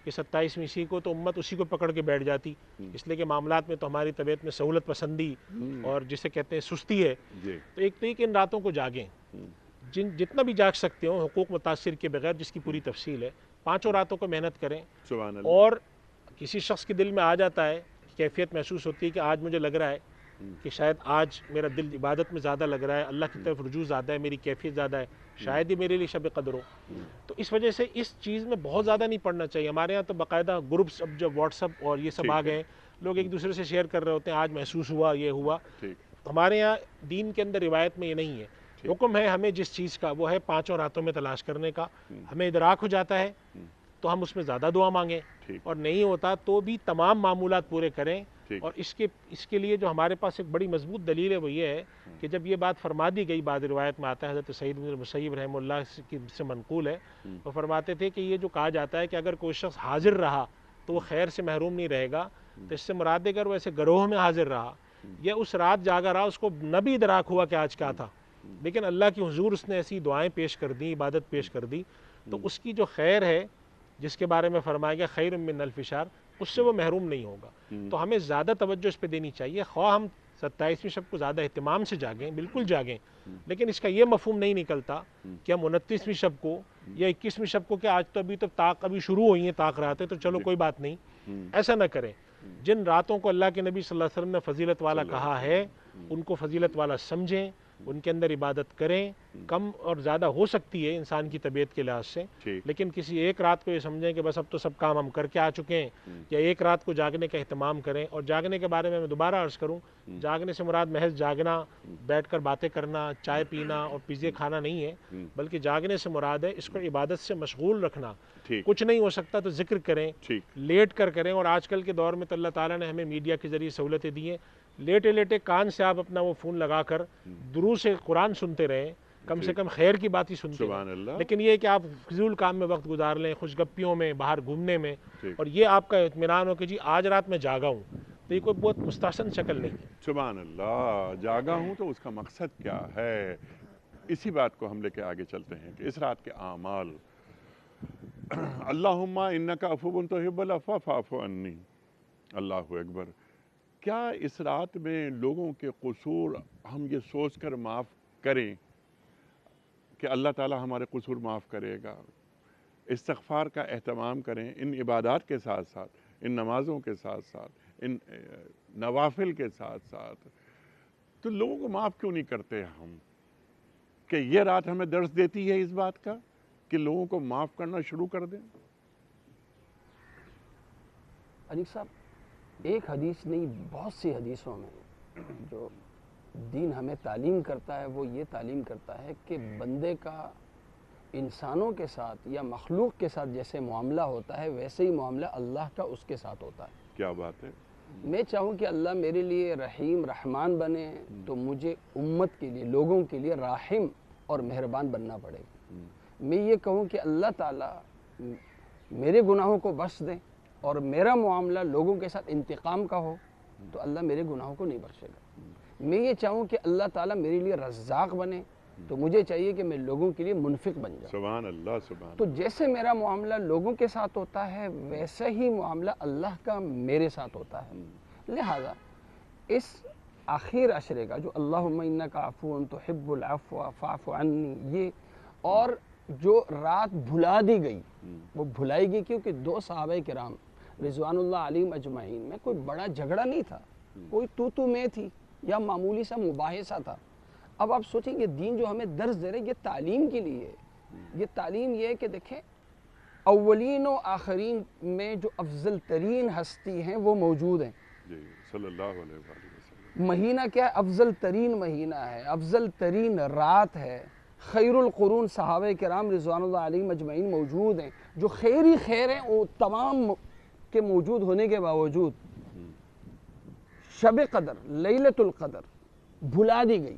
[SPEAKER 5] کہ 27ویں اسی کو، تو امت اسی کو پکڑ کے بیٹھ جاتی، اس لیے کہ معاملات میں تو ہماری طبیعت میں سہولت پسندی اور جسے کہتے ہیں سستی ہے۔ تو ایک تو یہ کہ ان راتوں کو جاگیں، جتنا بھی جاگ سکتے ہوں حقوق متاثر کے بغیر، جس کی پوری تفصیل ہے، 5 راتوں کو محنت کریں۔ اور کسی شخص کے دل میں آ جاتا ہے، کیفیت محسوس ہوتی ہے کہ آج مجھے لگ رہا ہے کہ شاید آج میرا دل عبادت میں زیادہ لگ رہا ہے، اللہ کی طرف رجوع زیادہ ہے، میری کیفیت زیادہ ہے، شاید ہی میرے لیے شب قدر ہو، تو اس وجہ سے اس چیز میں بہت زیادہ نہیں پڑھنا چاہیے۔ ہمارے یہاں تو باقاعدہ گروپس، اب جو واٹس ایپ اور یہ سب آ گئے، لوگ ایک دوسرے سے شیئر کر رہے ہوتے ہیں آج محسوس ہوا، یہ ہوا۔ ہمارے یہاں دین کے اندر روایت میں یہ نہیں ہے، حکم ہے ہمیں جس چیز کا، وہ ہے 5 راتوں میں تلاش کرنے کا۔ ہمیں ادراک ہو جاتا ہے تو ہم اس میں زیادہ دعا مانگیں، اور نہیں ہوتا تو بھی تمام معمولات پورے کریں۔ اور اس کے لیے جو ہمارے پاس ایک بڑی مضبوط دلیل ہے وہ یہ ہے کہ جب یہ بات فرما دی گئی، بعض روایت میں آتا ہے، حضرت سعید بن المسیب رحمہ اللہ سے منقول ہے، وہ فرماتے تھے کہ یہ جو کہا جاتا ہے کہ اگر کوئی شخص حاضر رہا تو وہ خیر سے محروم نہیں رہے گا، تو اس سے مراد ہے اگر وہ ایسے گروہ میں حاضر رہا یا اس رات جاگا رہا، اس کو نہ بھی ادراک ہوا کہ آج کیا تھا، لیکن اللہ کی حضور اس نے ایسی دعائیں پیش کر دی، عبادت پیش کر دی، تو اس کی جو خیر ہے جس کے بارے میں فرمایا گیا خیر من الف شہر، اس سے وہ محروم نہیں ہوگا۔ تو ہمیں زیادہ توجہ اس پہ دینی چاہیے، خواہ ہم 27ویں شب کو زیادہ اہتمام سے جاگیں، بالکل جاگیں، لیکن اس کا یہ مفہوم نہیں نکلتا کہ ہم 29ویں شب کو یا 21ویں شب کو کہ آج تو ابھی طاق ابھی شروع ہوئی ہیں، طاق راتیں تو چلو کوئی بات نہیں، ایسا نہ کریں۔ جن راتوں کو اللہ کے نبی صلی اللہ علیہ وسلم نے فضیلت والا کہا ہے، ان کو فضیلت والا سمجھیں، ان کے اندر عبادت کریں۔ کم اور زیادہ ہو سکتی ہے انسان کی طبیعت کے لحاظ سے، لیکن کسی ایک رات کو یہ سمجھیں کہ بس اب تو سب کام ہم کر کے آ چکے ہیں، یا ایک رات کو جاگنے کا اہتمام کریں۔ اور جاگنے کے بارے میں دوبارہ عرض کروں، جاگنے سے مراد محض جاگنا، بیٹھ کر باتیں کرنا، چائے پینا اور پیزے کھانا نہیں ہے، بلکہ جاگنے سے مراد ہے اس کو عبادت سے مشغول رکھنا۔ کچھ نہیں ہو سکتا تو ذکر کریں، لیٹ کر کریں، اور آج کل کے دور میں تو اللہ تعالیٰ نے ہمیں میڈیا کے ذریعے سہولتیں دی ہیں، لیٹے لیٹے کان سے آپ اپنا وہ فون لگا کر دروس سے قرآن سنتے رہیں، کم سے کم خیر کی بات ہی سنتے رہیں، لیکن یہ کہ آپ فضول کام میں وقت گزار لیں، خوش گپیوں میں، باہر گھومنے میں، اور یہ آپ کا اطمینان ہو کہ جی آج رات میں جاگا ہوں، تو یہ کوئی بہت مستحسن شکل نہیں ہے۔
[SPEAKER 1] سبحان اللہ، جاگا ہوں تو اس کا مقصد کیا ہے؟ اسی بات کو ہم لے کے آگے چلتے ہیں کہ اس رات کے اعمال، اللہم انکا عفو تحب العفو فاعف عنی، اللہ اکبر۔ کیا اس رات میں لوگوں کے قصور ہم یہ سوچ کر معاف کریں کہ اللہ تعالی ہمارے قصور معاف کرے گا؟ استغفار کا اہتمام کریں، ان عبادات کے ساتھ ساتھ، ان نمازوں کے ساتھ ساتھ، ان نوافل کے ساتھ ساتھ، تو لوگوں کو معاف کیوں نہیں کرتے ہم؟ کہ یہ رات ہمیں درس دیتی ہے اس بات کا کہ لوگوں کو معاف کرنا شروع کر دیں؟
[SPEAKER 3] انیق صاحب، ایک حدیث نہیں، بہت سی حدیثوں میں جو دین ہمیں تعلیم کرتا ہے وہ یہ تعلیم کرتا ہے کہ بندے کا انسانوں کے ساتھ یا مخلوق کے ساتھ جیسے معاملہ ہوتا ہے ویسے ہی معاملہ اللہ کا اس کے ساتھ ہوتا ہے۔
[SPEAKER 1] کیا بات ہے؟
[SPEAKER 3] میں چاہوں کہ اللہ میرے لیے رحیم رحمان بنے تو مجھے امت کے لیے لوگوں کے لیے راحم اور مہربان بننا پڑے گا۔ میں یہ کہوں کہ اللہ تعالیٰ میرے گناہوں کو بخش دیں اور میرا معاملہ لوگوں کے ساتھ انتقام کا ہو تو اللہ میرے گناہوں کو نہیں بخشے گا۔ میں یہ چاہوں کہ اللہ تعالیٰ میرے لیے رزاق بنے تو مجھے چاہیے کہ میں لوگوں کے لیے منفق بن جاؤں۔
[SPEAKER 1] سبحان اللہ، سبحان
[SPEAKER 3] تو جیسے میرا معاملہ لوگوں کے ساتھ ہوتا ہے ویسے ہی معاملہ اللہ کا میرے ساتھ ہوتا ہے۔ لہذا اس آخر عشرے کا جو اللہم انک عفو تحب العفو فاعف عنی، یہ اور جو رات بھلا دی گئی وہ بھلائی گئی کیونکہ دو صحابہ کرام رضوان اللہ علیہم اجمعین میں کوئی بڑا جھگڑا نہیں تھا، کوئی تو میں تھی یا معمولی سا مباحثہ تھا۔ اب آپ سوچیں گے دین جو ہمیں درس دے رہے یہ تعلیم کے لیے ہے۔ یہ تعلیم یہ ہے کہ دیکھیں اولین و آخرین میں جو افضل ترین ہستی ہیں وہ موجود ہیں۔
[SPEAKER 1] جی صلی اللہ علیہ وسلم۔
[SPEAKER 3] مہینہ کیا ہے؟ افضل ترین مہینہ ہے، افضل ترین رات ہے۔ خیر القرون صحابہ کرام رضوان اللہ علیہم اجمعین موجود ہیں، جو خیر ہی خیر ہیں، وہ تمام کے موجود ہونے کے باوجود شب قدر لیلۃ القدر بھلا دی گئی۔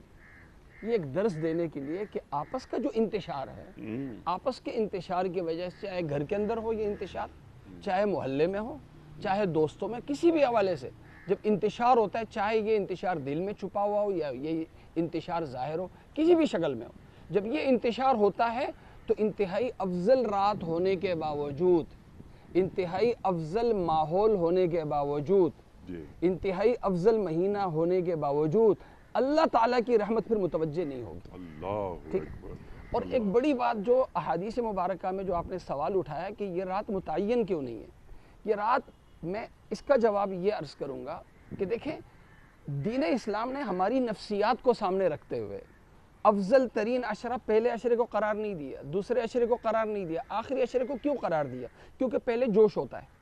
[SPEAKER 3] یہ ایک درس دینے کے لیے کہ آپس کا جو انتشار ہے، آپس کے انتشار کی وجہ سے چاہے گھر کے اندر ہو یہ انتشار، چاہے محلے میں ہو، چاہے دوستوں میں، کسی بھی حوالے سے جب انتشار ہوتا ہے، چاہے یہ انتشار دل میں چھپا ہوا ہو یا یہ انتشار ظاہر ہو، کسی بھی شکل میں ہو، جب یہ انتشار ہوتا ہے تو انتہائی افضل رات ہونے کے باوجود، انتہائی افضل ماحول ہونے کے باوجود، انتہائی افضل مہینہ ہونے کے باوجود اللہ تعالیٰ کی رحمت پھر متوجہ نہیں ہوگی۔
[SPEAKER 1] اللہ اکبر۔
[SPEAKER 3] اور ایک بڑی بات جو احادیث مبارکہ میں جو آپ نے سوال اٹھایا کہ یہ رات متعین کیوں نہیں ہے، یہ رات، میں اس کا جواب یہ عرض کروں گا کہ دیکھیں دین اسلام نے ہماری نفسیات کو سامنے رکھتے ہوئے افضل ترین عشرہ پہلے عشرے کو قرار نہیں دیا، دوسرے عشرے کو قرار نہیں دیا، آخری عشرے کو کیوں قرار دیا؟ کیونکہ پہلے جوش ہوتا ہے،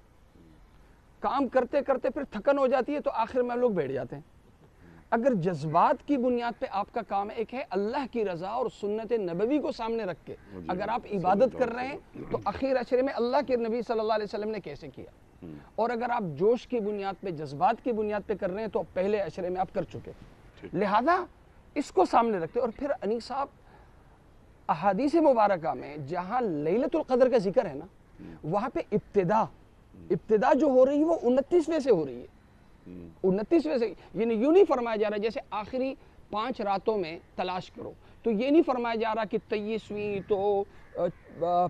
[SPEAKER 3] کام کرتے کرتے پھر تھکن ہو جاتی ہے تو آخر میں ہم لوگ بیٹھ جاتے ہیں۔ اگر جذبات کی بنیاد پہ آپ کا کام ہے، ایک ہے اللہ کی رضا اور سنت نبوی کو سامنے رکھ کے اگر آپ عبادت کر رہے ہیں تو اخیر عشرے میں اللہ کے نبی صلی اللہ علیہ وسلم نے کیسے کیا، اور اگر آپ جوش کی بنیاد پہ جذبات کی بنیاد پہ کر رہے ہیں تو پہلے عشرے میں آپ کر چکے۔ لہذا اس کو سامنے رکھتے، اور پھر انیس صاحب احادیث مبارکہ میں جہاں لیلۃ القدر کا ذکر ہے نا، وہاں پہ ابتدا جو ہو رہی ہے وہ 29ویں سے ہو رہی ہے، 29ویں سے، یعنی یوں نہیں فرمایا جا رہا جیسے آخری 5 راتوں میں تلاش کرو، تو یہ نہیں فرمایا جا رہا کہ 23ویں تو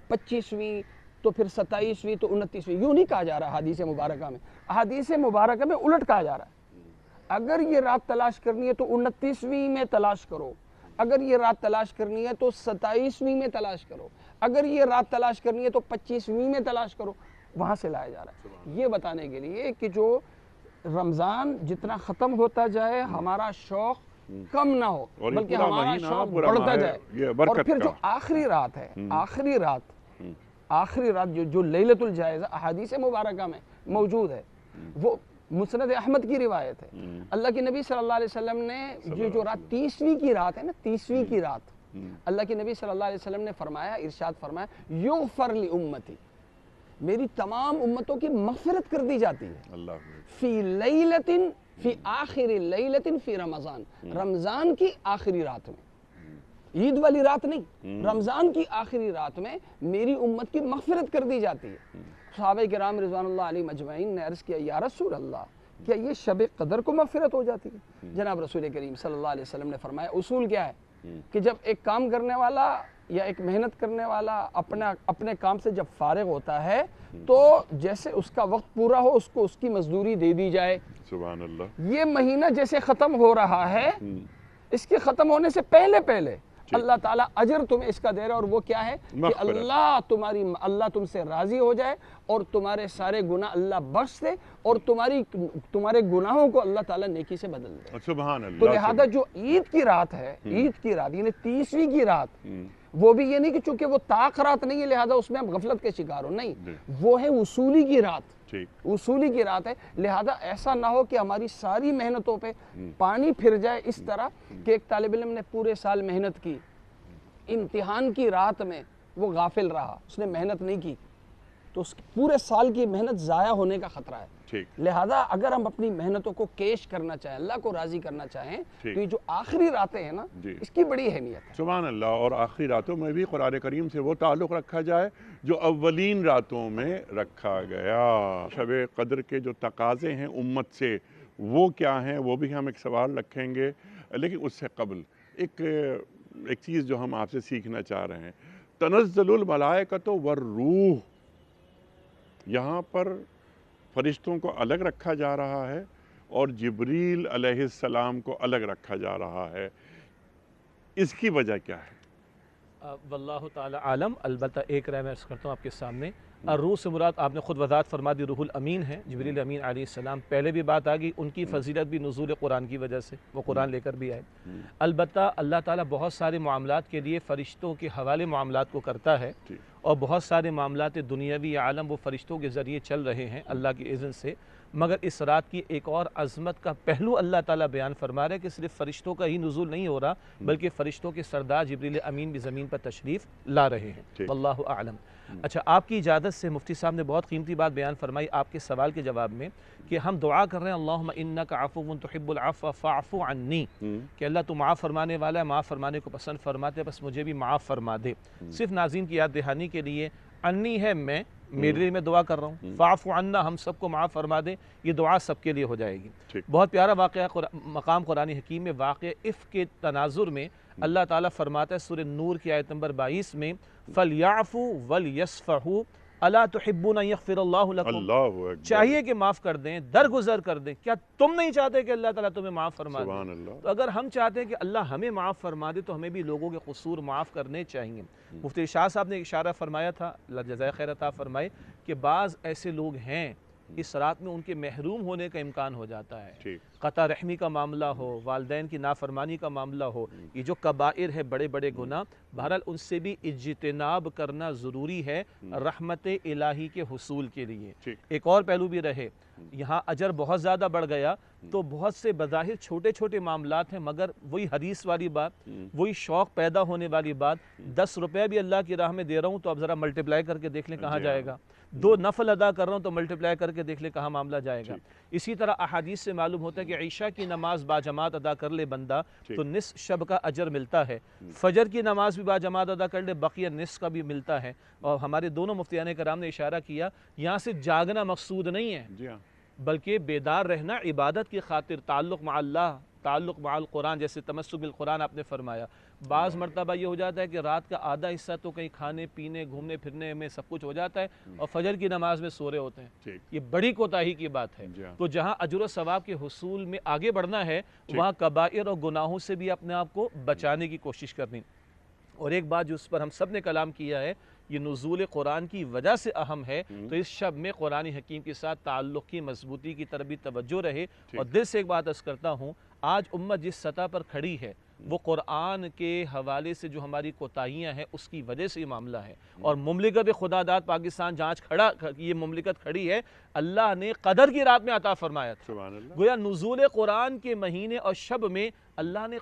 [SPEAKER 3] 25ویں تو پھر 27ویں تو 29ویں، یوں نہیں کہا جا رہا حدیث مبارکہ میں۔ حدیث مبارکہ میں الٹ کہا جا رہا ہے، اگر یہ رات تلاش کرنی ہے تو 29ویں میں تلاش کرو، اگر یہ رات تلاش کرنی ہے تو 27ویں میں تلاش کرو، اگر یہ رات تلاش کرنی ہے تو 25ویں میں تلاش کرو۔ وہاں سے لایا جا رہا ہے یہ بتانے کے لیے کہ جو رمضان جتنا ختم ہوتا جائے ہمارا شوق کم نہ ہو بلکہ ہمارا شوق بڑھتا جائے، اور پھر جو آخری رات ہے، آخری رات جو لیلۃ الجائزہ احادیث مبارکہ میں موجود ہے، وہ مسند احمد کی روایت ہے، اللہ کے نبی صلی اللہ علیہ وسلم نے جو رات 30ویں کی رات ہے نا، 30ویں کی رات، اللہ کے نبی صلی اللہ علیہ وسلم نے فرمایا، ارشاد فرمایا یغفر لامتی، میری تمام امتوں کی مغفرت کر دی جاتی ہے، فی لیلۃ فی آخر لیلۃ فی رمضان، رمضان کی آخری رات میں، عید والی رات نہیں، رمضان کی آخری رات میں میری امت کی مغفرت کر دی جاتی ہے۔ صحابہ کرام رضوان اللہ علیہ مجمعین نے عرض کیا یا رسول اللہ کیا یہ شب قدر کو مغفرت ہو جاتی ہے؟ جناب رسول کریم صلی اللہ علیہ وسلم نے فرمایا اصول کیا ہے کہ جب ایک کام کرنے والا یا ایک محنت کرنے والا اپنے کام سے جب فارغ ہوتا ہے تو جیسے اس کا وقت پورا ہو اس کو اس کی مزدوری دے دی جائے۔
[SPEAKER 1] سبحان اللہ۔
[SPEAKER 3] یہ مہینہ جیسے ختم ہو رہا ہے، اس کے ختم ہونے سے پہلے اللہ تعالیٰ اجر تمہیں اس کا دے رہا ہے، اور وہ کیا ہے کہ اللہ تم سے راضی ہو جائے اور تمہارے سارے گناہ اللہ بخش دے اور تمہارے گناہوں کو اللہ تعالیٰ نیکی سے بدل دے۔
[SPEAKER 1] سبحان اللہ۔
[SPEAKER 3] تو لہذا جو عید کی رات ہے، عید کی رات یعنی 30ویں کی رات، وہ بھی یہ نہیں کہ چونکہ وہ طاق رات نہیں ہے لہذا اس میں ہم غفلت کے شکار ہو، نہیں، وہ ہے وصولی کی رات، وصولی کی رات ہے، لہذا ایسا نہ ہو کہ ہماری ساری محنتوں پہ پانی پھر جائے، اس طرح کہ ایک طالب علم نے پورے سال محنت کی، امتحان کی رات میں وہ غافل رہا، اس نے محنت نہیں کی، تو اس پورے سال کی محنت ضائع ہونے کا خطرہ ہے۔
[SPEAKER 1] ٹھیک،
[SPEAKER 3] لہذا اگر ہم اپنی محنتوں کو کیش کرنا چاہیں، اللہ کو راضی کرنا چاہیں، تو یہ جو آخری راتیں ہیں نا،
[SPEAKER 1] جی،
[SPEAKER 3] اس کی بڑی اہمیت ہے۔
[SPEAKER 1] سبحان اللہ۔ اور آخری راتوں میں بھی قرآن کریم سے وہ تعلق رکھا جائے جو اولین راتوں میں رکھا گیا۔ شب قدر کے جو تقاضے ہیں امت سے وہ کیا ہیں، وہ بھی ہم ایک سوال رکھیں گے، لیکن اس سے قبل ایک چیز جو ہم آپ سے سیکھنا چاہ رہے ہیں، تنزل الملائکۃ والروح، یہاں پر فرشتوں کو الگ رکھا جا رہا ہے اور جبریل علیہ السلام کو الگ رکھا جا رہا ہے، اس کی وجہ کیا ہے؟
[SPEAKER 4] واللہ تعالی عالم۔ البتہ ایک رائے میں عرض کرتا ہوں آپ کے سامنے، روح سے مراد آپ نے خود وضاحت فرما دی، روح الامین ہے، جبریل امین علیہ السلام، پہلے بھی بات آ گئی، ان کی فضیلت بھی نزول قرآن کی وجہ سے، وہ قرآن لے کر بھی آئے۔ البتہ اللہ تعالیٰ بہت سارے معاملات کے لیے فرشتوں کے حوالے معاملات کو کرتا ہے، اور بہت سارے معاملات دنیاوی عالم وہ فرشتوں کے ذریعے چل رہے ہیں اللہ کی اذن سے، مگر اس رات کی ایک اور عظمت کا پہلو اللہ تعالیٰ بیان فرما رہے ہیں کہ صرف فرشتوں کا ہی نزول نہیں ہو رہا، بلکہ فرشتوں کے سردار جبریل امین بھی زمین پر تشریف لا رہے ہیں، واللہ اعلم۔ اچھا، آپ کی اجازت سے مفتی صاحب نے بہت قیمتی بات بیان فرمائی آپ کے سوال کے جواب میں، کہ ہم دعا کر رہے ہیں اللہم انک عفو تحب العفو فاعف عنی، کہ اللہ تو معاف فرمانے والا ہے، معاف فرمانے کو پسند فرماتے، بس مجھے بھی معاف فرما دے۔ صرف ناظرین کی یاد دہانی کے لیے، انی ہے میں، میرے لیے میں دعا کر رہا ہوں، فاعف عنا ہم سب کو معاف فرما دے، یہ دعا سب کے لیے ہو جائے گی۔ بہت پیارا واقعہ مقام قرآن حکیم میں، واقع عفق کے تناظر میں اللہ تعالیٰ فرماتا ہے سورہ نور کی آیت نمبر 22 میں، فَلْيَعْفُوا وَلْيَصْفَحُوا أَلَا تُحِبُّونَ أَن يَغْفِرَ اللَّهُ لَكُمْ،
[SPEAKER 1] اللہ اکبر،
[SPEAKER 4] چاہیے کہ معاف کر دیں، درگزر کر دیں، کیا تم نہیں چاہتے کہ اللہ تعالیٰ تمہیں معاف فرما دے؟
[SPEAKER 1] سبحان اللہ۔
[SPEAKER 4] تو اگر ہم چاہتے ہیں کہ اللہ ہمیں معاف فرما دے تو ہمیں بھی لوگوں کے قصور معاف کرنے چاہیے۔ مفتی شاہ صاحب نے اشارہ فرمایا تھا، اللہ جزائے خیر عطا فرمائے، کہ بعض ایسے لوگ ہیں اس رات میں ان کے محروم ہونے کا امکان ہو جاتا ہے، قطع رحمی کا معاملہ ہو، والدین کی نافرمانی کا معاملہ ہو، یہ جو کبائر ہے، بڑے بڑے گناہ، بہرحال ان سے بھی اجتناب کرنا ضروری ہے رحمت الہی کے حصول کے لیے۔ ایک اور پہلو بھی رہے، یہاں اجر بہت زیادہ بڑھ گیا تو بہت سے بظاہر چھوٹے چھوٹے معاملات ہیں، مگر وہی حدیث والی بات، وہی شوق پیدا ہونے والی بات، 10 روپے بھی اللہ کی راہ میں دے رہا ہوں تو اب ذرا ملٹیپلائی کر کے دیکھ لیں کہاں جائے گا، 2 نفل ادا کر رہا ہوں تو ملٹیپلائی کر کے دیکھ لیں کہاں معاملہ جائے گا۔ اسی طرح احادیث سے معلوم ہوتا ہے کہ عشاء کی نماز باجماعت ادا کر لے بندہ تو نصف شب کا اجر ملتا ہے، فجر کی نماز بھی باجماعت ادا کر لے بقیہ نصف کا بھی ملتا ہے۔ اور ہمارے دونوں مفتیان کرام نے اشارہ کیا، یہاں سے جاگنا مقصود نہیں ہے، بلکہ بیدار رہنا عبادت کی خاطر، تعلق مع اللہ، تعلق مع القرآن، جیسے تمسک بالقرآن آپ نے فرمایا۔ بعض مرتبہ یہ ہو جاتا ہے کہ رات کا آدھا حصہ تو کہیں کھانے پینے گھومنے پھرنے میں سب کچھ ہو جاتا ہے اور فجر کی نماز میں سو رہے ہوتے ہیں، یہ بڑی کوتاہی کی بات ہے۔ تو جہاں اجر و ثواب کے حصول میں آگے بڑھنا ہے، وہاں کبائر اور گناہوں سے بھی اپنے آپ کو بچانے کی کوشش کرنی۔ اور ایک بات جو اس پر ہم سب نے کلام کیا ہے، یہ نزول قرآن کی وجہ سے اہم ہے، تو اس شب میں قرآن حکیم کے ساتھ تعلق کی مضبوطی کی طرف بھی توجہ رہے۔ اور دل سے ایک بات عرض کرتا ہوں، آج امت جس سطح پر کھڑی ہے وہ قرآن کے حوالے سے جو ہماری کوتاہیاں ہیں اس کی وجہ سے یہ معاملہ ہے۔ اور مملکت خدا داد پاکستان جہاں یہ مملکت کھڑی ہے، اللہ نے قدر کی رات میں عطا فرمایا تھا، گویا نزول قرآن کے مہینے اور شب میں اللہ نے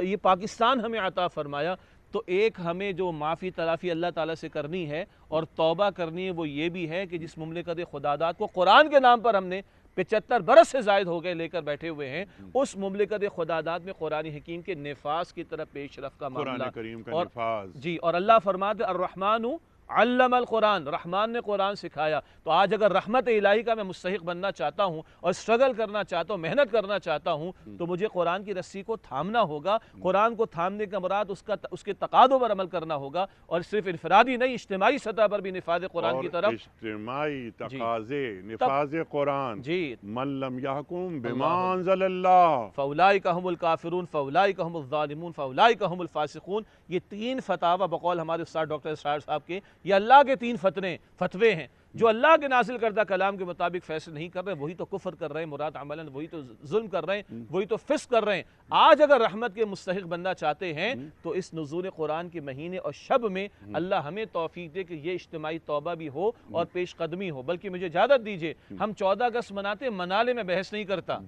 [SPEAKER 4] یہ پاکستان ہمیں عطا فرمایا۔ تو ایک ہمیں جو معافی تلافی اللہ تعالیٰ سے کرنی ہے اور توبہ کرنی ہے، وہ یہ بھی ہے کہ جس مملکت خدا داد کو قرآن کے نام پر ہم نے 75 برس سے زائد ہو گئے لے کر بیٹھے ہوئے ہیں، اس مملکت خدا داد میں قرآن حکیم کے نفاذ کی طرف پیش رفت کا معاملہ،
[SPEAKER 1] قرآن کریم کا نفاذ،
[SPEAKER 4] جی، اور اللہ فرماتے الرحمن علم القرآن، رحمان نے قرآن سکھایا۔ تو آج اگر رحمت الہی کا میں مستحق بننا چاہتا ہوں اور اسٹرگل کرنا چاہتا ہوں، محنت کرنا چاہتا ہوں، تو مجھے قرآن کی رسی کو تھامنا ہوگا۔ قرآن کو تھامنے کا مراد اس کے تقاضوں پر عمل کرنا ہوگا، اور صرف انفرادی نہیں، اجتماعی سطح پر بھی نفاذ قرآن کی طرف،
[SPEAKER 1] اجتماعی تقاضے نفاذ قرآن،
[SPEAKER 4] جی،
[SPEAKER 1] من لم یحکم بما انزل اللہ
[SPEAKER 4] فاولئک ہم الکافرون فاولئک ہم الظالمون فاولئک ہم الفاسقون، یہ 3 فتاوی بقول ہمارے استاد ڈاکٹر اسرار صاحب کے، یہ اللہ کے 3 فتوے ہیں، جو اللہ کے نازل کردہ کلام کے مطابق فیصلے نہیں کر رہے وہی تو کفر کر رہے ہیں، مراد عملاً وہی تو ظلم کر رہے ہیں، وہی تو فسق کر رہے ہیں۔ آج اگر رحمت کے مستحق بندہ چاہتے ہیں تو اس نزول قرآن کے مہینے اور شب میں اللہ ہمیں توفیق دے کہ یہ اجتماعی توبہ بھی ہو اور پیش قدمی ہو۔ بلکہ مجھے اجازت دیجئے، ہم 14 اگست مناتے ہیں، منالے میں بحث نہیں کرتا،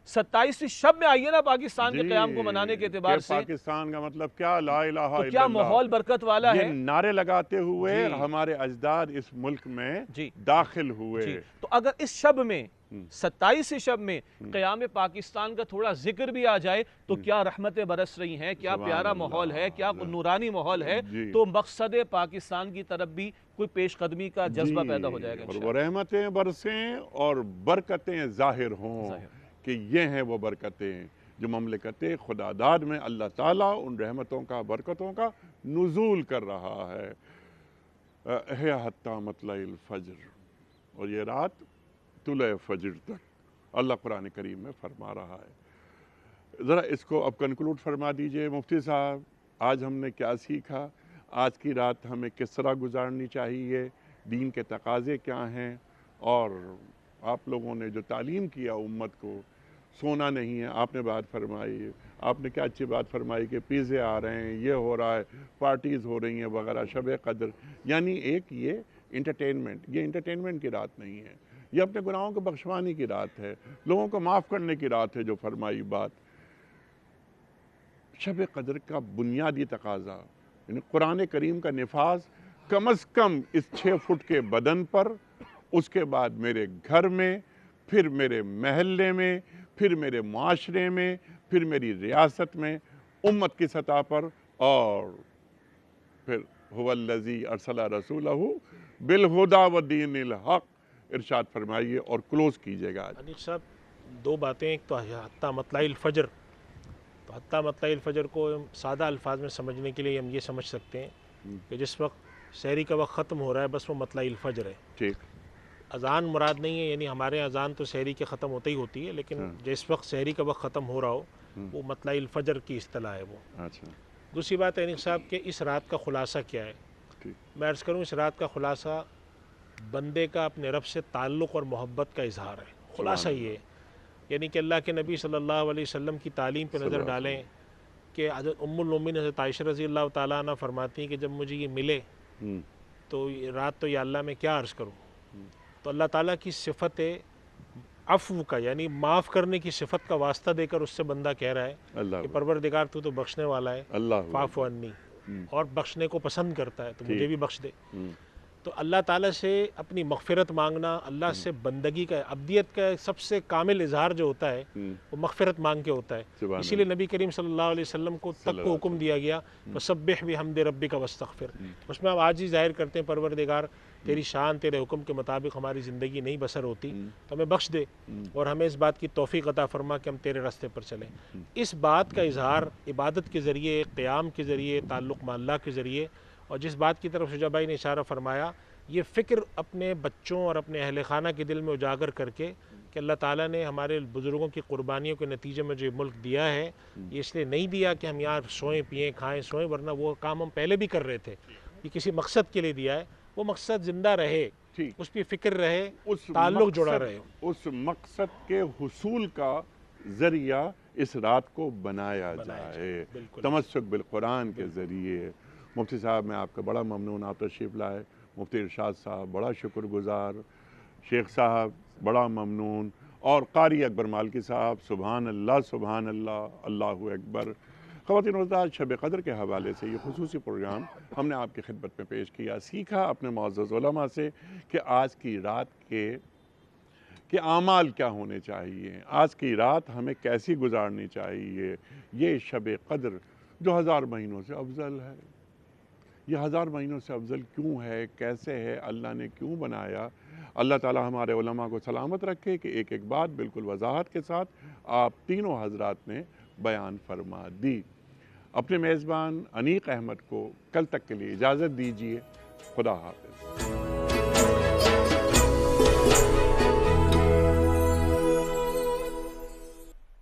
[SPEAKER 4] 27 شب میں آئیے نا پاکستان کے قیام کو منانے کے اعتبار سے،
[SPEAKER 1] پاکستان کا مطلب کیا، لا الہ الا
[SPEAKER 4] تو کیا
[SPEAKER 1] اللہ،
[SPEAKER 4] ماحول برکت والا ہے۔
[SPEAKER 1] یہ نعرے لگاتے ہوئے ہمارے اجداد اس ملک میں داخل ہوئے۔
[SPEAKER 4] تو اگر اس شب میں 27 شب میں قیام پاکستان کا تھوڑا ذکر بھی آ جائے تو کیا رحمتیں برس رہی ہیں، کیا پیارا ماحول ہے، کیا نورانی ماحول ہے، تو مقصد پاکستان کی طرف بھی کوئی پیش قدمی کا جذبہ پیدا ہو جائے گا
[SPEAKER 1] اور وہ رحمتیں برسیں اور برکتیں ظاہر ہوں کہ یہ ہیں وہ برکتیں جو مملکت خداداد میں اللہ تعالیٰ ان رحمتوں کا، برکتوں کا نزول کر رہا ہے۔ ہے حتی مطلع الفجر، اور یہ رات طلوع فجر تک اللہ قرآن کریم میں فرما رہا ہے۔ ذرا اس کو اب کنکلوڈ فرما دیجئے مفتی صاحب، آج ہم نے کیا سیکھا، آج کی رات ہمیں کس طرح گزارنی چاہیے، دین کے تقاضے کیا ہیں، اور آپ لوگوں نے جو تعلیم کیا امت کو، سونا نہیں ہے، آپ نے بات فرمائی، آپ نے کیا اچھی بات فرمائی کہ پیزے آ رہے ہیں، یہ ہو رہا ہے، پارٹیز ہو رہی ہیں وغیرہ، شب قدر، یعنی ایک یہ انٹرٹینمنٹ، یہ انٹرٹینمنٹ کی رات نہیں ہے، یہ اپنے گناہوں کو بخشوانے کی رات ہے، لوگوں کو معاف کرنے کی رات ہے جو فرمائی بات۔ شب قدر کا بنیادی تقاضا یعنی قرآن کریم کا نفاذ کم از کم اس 6 فٹ کے بدن پر، اس کے بعد میرے گھر میں، پھر میرے محلے میں، پھر میرے معاشرے میں، پھر میری ریاست میں، امت کی سطح پر، اور پھر هو الذی ارسل رسولہ بالہدی ودین الحق، ارشاد فرمائیے اور کلوز کیجئے گا۔
[SPEAKER 5] انیس صاحب، 2 باتیں، ایک تو حتی مطلع الفجر، تو حتی مطلع الفجر کو سادہ الفاظ میں سمجھنے کے لیے ہم یہ سمجھ سکتے ہیں کہ جس وقت سحری کا وقت ختم ہو رہا ہے بس وہ مطلع الفجر ہے۔
[SPEAKER 1] ٹھیک،
[SPEAKER 5] اذان مراد نہیں ہے، یعنی ہمارے اذان تو سحری کے ختم ہوتے ہی ہوتی ہے، لیکن جس وقت سحری کا وقت ختم ہو رہا ہو وہ مطلع الفجر کی اصطلاح ہے وہ۔
[SPEAKER 1] اچھا،
[SPEAKER 5] دوسری بات انیس صاحب کہ اس رات کا خلاصہ کیا ہے؟ میں عرض کروں، اس رات کا خلاصہ بندے کا اپنے رب سے تعلق اور محبت کا اظہار ہے، خلاصہ یہ ہے، یعنی کہ اللہ کے نبی صلی اللہ علیہ وسلم کی تعلیم پہ نظر ڈالیں کہ حضرت ام المومنین حضرت عائشہ رضی اللہ تعالیٰ عنہ فرماتی ہیں کہ جب مجھے یہ ملے تو رات تو یا اللہ میں کیا عرض کروں، تو اللہ تعالیٰ کی صفت عفو کا، یعنی معاف کرنے کی صفت کا واسطہ دے کر اس سے بندہ کہہ رہا ہے کہ پروردگار تو بخشنے والا ہے، فاعف عنی، اور بخشنے کو پسند کرتا ہے تو مجھے بھی بخش دے۔ تو اللہ تعالیٰ سے اپنی مغفرت مانگنا، اللہ سے بندگی کا، عبدیت کا سب سے کامل اظہار جو ہوتا ہے وہ مغفرت مانگ کے ہوتا ہے۔ اسی لیے نبی کریم صلی اللہ علیہ وسلم کو تک کو حکم دیا گیا فسبح بحمد ربک واستغفر، اس میں ہم آج ہی ظاہر کرتے ہیں پروردگار تیری شان، تیرے حکم کے مطابق ہماری زندگی نہیں بسر ہوتی تو ہمیں بخش دے اور ہمیں اس بات کی توفیق عطا فرما کہ ہم تیرے راستے پر چلیں۔ اس بات کا اظہار عبادت کے ذریعے، قیام کے ذریعے، تعلق مع اللہ کے ذریعے، اور جس بات کی طرف شجاع بھائی نے اشارہ فرمایا، یہ فکر اپنے بچوں اور اپنے اہل خانہ کے دل میں اجاگر کر کے کہ اللہ تعالیٰ نے ہمارے بزرگوں کی قربانیوں کے نتیجے میں جو ملک دیا ہے، یہ اس لیے نہیں دیا کہ ہم یہاں سوئیں پئیں کھائیں سوئیں، ورنہ وہ کام ہم پہلے بھی کر رہے تھے، یہ کسی مقصد کے لیے دیا ہے، وہ مقصد زندہ رہے، اس پہ فکر رہے، تعلق جڑا رہے،
[SPEAKER 1] اس مقصد کے حصول کا ذریعہ اس رات کو بنایا جائے، تمسک بالقرآن کے ذریعے۔ مفتی صاحب میں آپ کا بڑا ممنون، آپ تشریف لائے، مفتی ارشاد صاحب بڑا شکر گزار، شیخ صاحب بڑا ممنون، اور قاری اکبر مالکی صاحب سبحان اللہ، اللہ اکبر۔ خواتین و حضرات، شب قدر کے حوالے سے یہ خصوصی پروگرام ہم نے آپ کی خدمت میں پیش کیا، سیکھا اپنے معزز علماء سے کہ آج کی رات کے اعمال کیا ہونے چاہیے، آج کی رات ہمیں کیسی گزارنی چاہیے۔ یہ شب قدر جو 1000 مہینوں سے افضل ہے، یہ 1000 مہینوں سے افضل کیوں ہے، کیسے ہے، اللہ نے کیوں بنایا؟ اللہ تعالی ہمارے علماء کو سلامت رکھے کہ ایک ایک بات بالکل وضاحت کے ساتھ آپ تینوں حضرات نے بیان فرما دی۔ اپنے میزبان انیق احمد کو کل تک کے لیے اجازت دیجیے، خدا حافظ۔